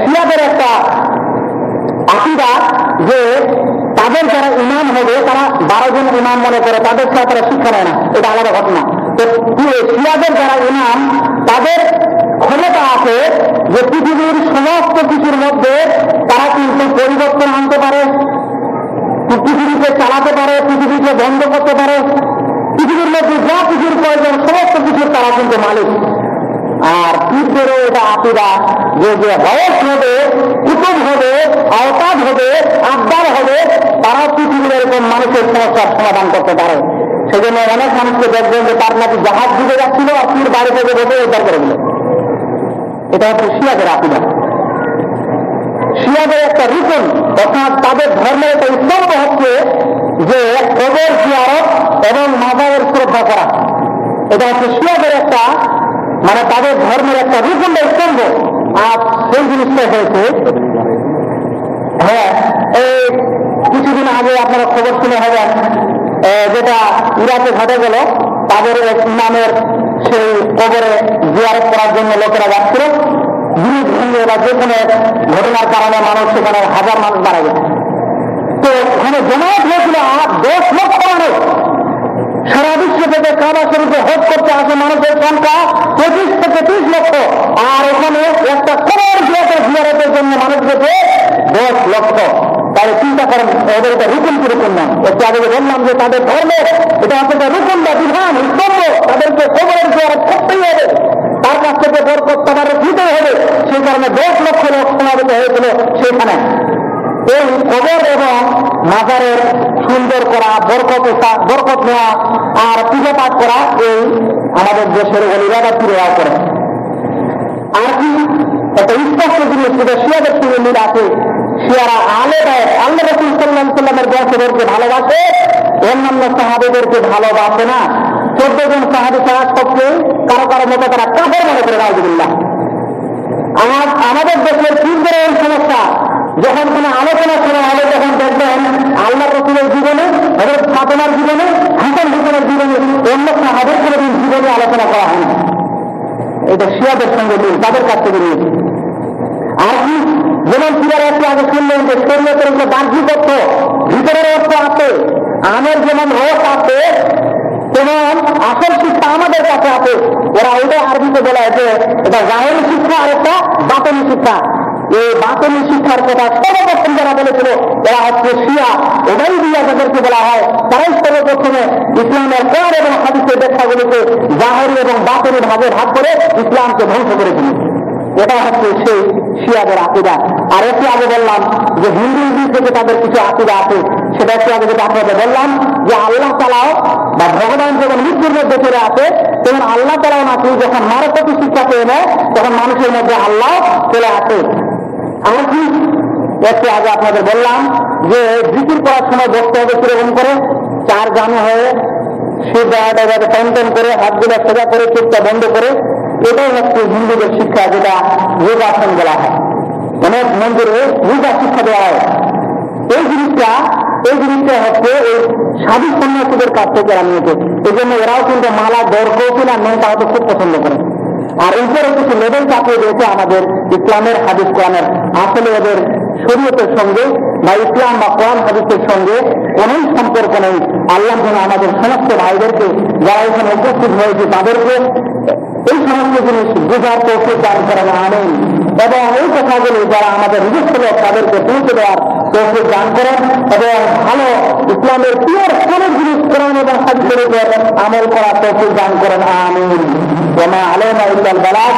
শিয়াদের একটা আকীদা যে তাদের যারা ইমাম হবে তারা 12 জন ইমাম মনে করে, তাদের ছাড়া তারা শিক্ষা নেয় না, এটা আলাদা ঘটনা। তো শিয়াদের যারা ইমাম তাদের ক্ষমতা আছে যে পৃথিবীর সমস্ত কিছুর মধ্যে তারা কিন্তু পরিবর্তন আনতে পারে, পৃথিবীকে চালাতে পারে, পৃথিবীকে বন্ধ করতে পারে, পৃথিবীর মধ্যে যা কিছুর প্রয়োজন সমস্ত কিছুর তারা কিন্তু মালিক। আর পীরদেরও এটা আকীদা যে হওয়ার হবে, কুতুব হবে, আওতাদ হবে, আবদার হবে, তারাও পৃথিবীর এরকম মানুষের সমস্যার সমাধান করতে পারে। সেজন্য অনেক মানুষকে দেখবেন যে তার নাকি জাহাজ ডুবে যাচ্ছিল আর পীর বাড়ি থেকে বসে উদ্ধার করে দিল। এটা হচ্ছে শিয়াদের আকীদা। শিয়াদের একটা রুকন, অর্থাৎ তাদের ধর্মের একটা স্তম্ভ হচ্ছে যে কবর জিয়ারত এবং মাজারের শ্রদ্ধা করা। এটা হচ্ছে শিয়াদের একটা মানে তাদের ধর্মের একটা রুকন বা স্তম্ভ। আর সেই জিনিসটা হয়েছে হ্যাঁ, এই কিছুদিন আগে আপনারা খবর শুনে হবেন যেটা ইরাকে ঘটে গেল, তাদের এক ইমামের সেই কবরে জিয়ারত করার জন্য লোকেরা যাচ্ছিল। ব্রিজ ভেঙে বা যে কোনো ঘটনার কারণে মানুষ সেখানে হাজার মানুষ মারা গেছে। তো ওখানে জমায়েত হয়েছিল 10 লক্ষ মানুষ। সারা বিশ্ব থেকে কাবা শরীফে হজ করতে আসে মানুষের সংখ্যা 25 থেকে 30 লক্ষ, আর ওখানে একটা কবর জিয়ারতের জন্য মানুষ গেছে 10 লক্ষ। তাহলে চিন্তা করেন ওদের এটা রুকুন কি রুকুন না? একটু আগে বললাম যে তাদের ধর্মের এটা আসলে রুকুন বা বিধান স্তম্ভ, তাদেরকে কবরের জিয়ারত করতেই হবে, তার কাছ থেকে বরকত তাদের দিতে হবে। সেই কারণে 10 লক্ষ লোক সমাবেত হয়েছিল সেখানে। এই কবর এবং মাজারের সুন্দর করা, বরকত নেওয়া আর পূজা পাঠ করা এই আমাদের দেশের অলিরাদা ফিরেও করে। আর কি একটা স্পষ্ট জিনিস যেটা শিয়াদের সঙ্গে মিল আছে, শিয়ারা আলে দেয় আল্লাহ রাসূল সাল্লাল্লাহু আলাইহি ওয়াসাল্লামের বংশধরকে ভালোবাসে, অন্যান্য সাহাবীদেরকে ভালোবাসে না। 14 জন সাহাবী ছাড়া সবকে কারো কারো মতো তারা কাফের মনে করে নাউযুবিল্লাহ। আমাদের দেশের পূর্বের এই সমস্যা, যখন কোনো আলোচনা শোনা হবে তখন দেখবেন আল্লাহ রাসূলের জীবনে, হযরত ফাতেমার জীবনে, হাসান হুসাইনের জীবনে, অন্য সাহাবীর কোনদিন জীবনে আলোচনা করা হয় না। এটা শিয়াদের সঙ্গে মিল, তাদের কাছ থেকে নিয়েছে। আর কি যেমন শিয়ারা একটু আগে শুনলেন যে শরীয়তের যে বাহ্যিক অর্থ, ভিতরের অর্থ আছে, আমের যেমন রস আছে তেমন আসল শিক্ষা আমাদের কাছে আছে। ওরা ওইটা আরবিতে বলা হয়েছে এটা জাহেরি শিক্ষা আর একটা বাতনি শিক্ষা। এই বাতনি শিক্ষার কথা সর্বপ্রথম যারা বলেছিল এরা হচ্ছে শিয়া, ওটাই দিয়া যাদেরকে বলা হয়, তারাই সর্বপ্রথমে ইসলামের কোরআন এবং হাদিসের ব্যাখ্যাগুলিকে জাহেরি এবং বাতনি ভাগে ভাগ করে ইসলামকে ধ্বংস করে দিল। এটা হচ্ছে সেই শিয়াদের আকীদা। আর একটু আগে বললাম যে হিন্দু থেকে তাদের কিছু আকীদা আছে, সেটা একটু আগে যেটা আপনাদের বললাম যে আল্লাহ তাআলাও বা ভগবান যখন মৃত্যুর মধ্যে চলে আসে তখন আল্লাহ তাআলাও নাকি যখন মারকতি শিক্ষা পেয়ে নেয় তখন মানুষের মধ্যে আল্লাহ চলে আসে। আর কি একটু আগে আপনাদের বললাম যে জিকির করার সময় বসতে হবে কিরকম করে, 4 জানু হয়ে শিরদাঁড়াটা টান করে হাতগুলো সোজা করে চোখটা বন্ধ করে, এটাই হচ্ছে হিন্দুদের শিক্ষা, যেটা যোগাসন বলা হয়। অনেক মন্দিরে যোগা শিক্ষা দেওয়া হয়। এই জিনিসটা হচ্ছে এই সাধু সন্ন্যাসীদের কাছ থেকে এরা নিয়েছে। এই জন্য এরাও কিন্তু মালা দর কৌশল আর মেয়েটা হয়তো খুব পছন্দ করে। আর উপরে কিছু লেভেল চাপিয়ে দিয়েছে আমাদের ইসলামের হাদিস কোরআনের। আসলে এদের শরীয়তের সঙ্গে বা ইসলাম বা কোরআন হাদিসের সঙ্গে কোনই সম্পর্ক নেই। আল্লাহ যেন আমাদের সমস্ত ভাইদেরকে যারা এখানে উপস্থিত হয়েছে তাদেরকে এই সমস্ত জিনিস বোঝার তৌফিক দান করেন, আমিন। এবং এই কথাগুলি যারা আমাদের নিজস্ব লোক তাদেরকে পৌঁছে দেওয়ার তৌফিক দান করেন এবং ভালো ইসলামের পিওর কোন জিনিস কোরআন এবং হাদিসের উপর আমল করার তৌফিক দান করেন, আমিন। ওয়া মা আলাইনা ইল্লাল বালাগ।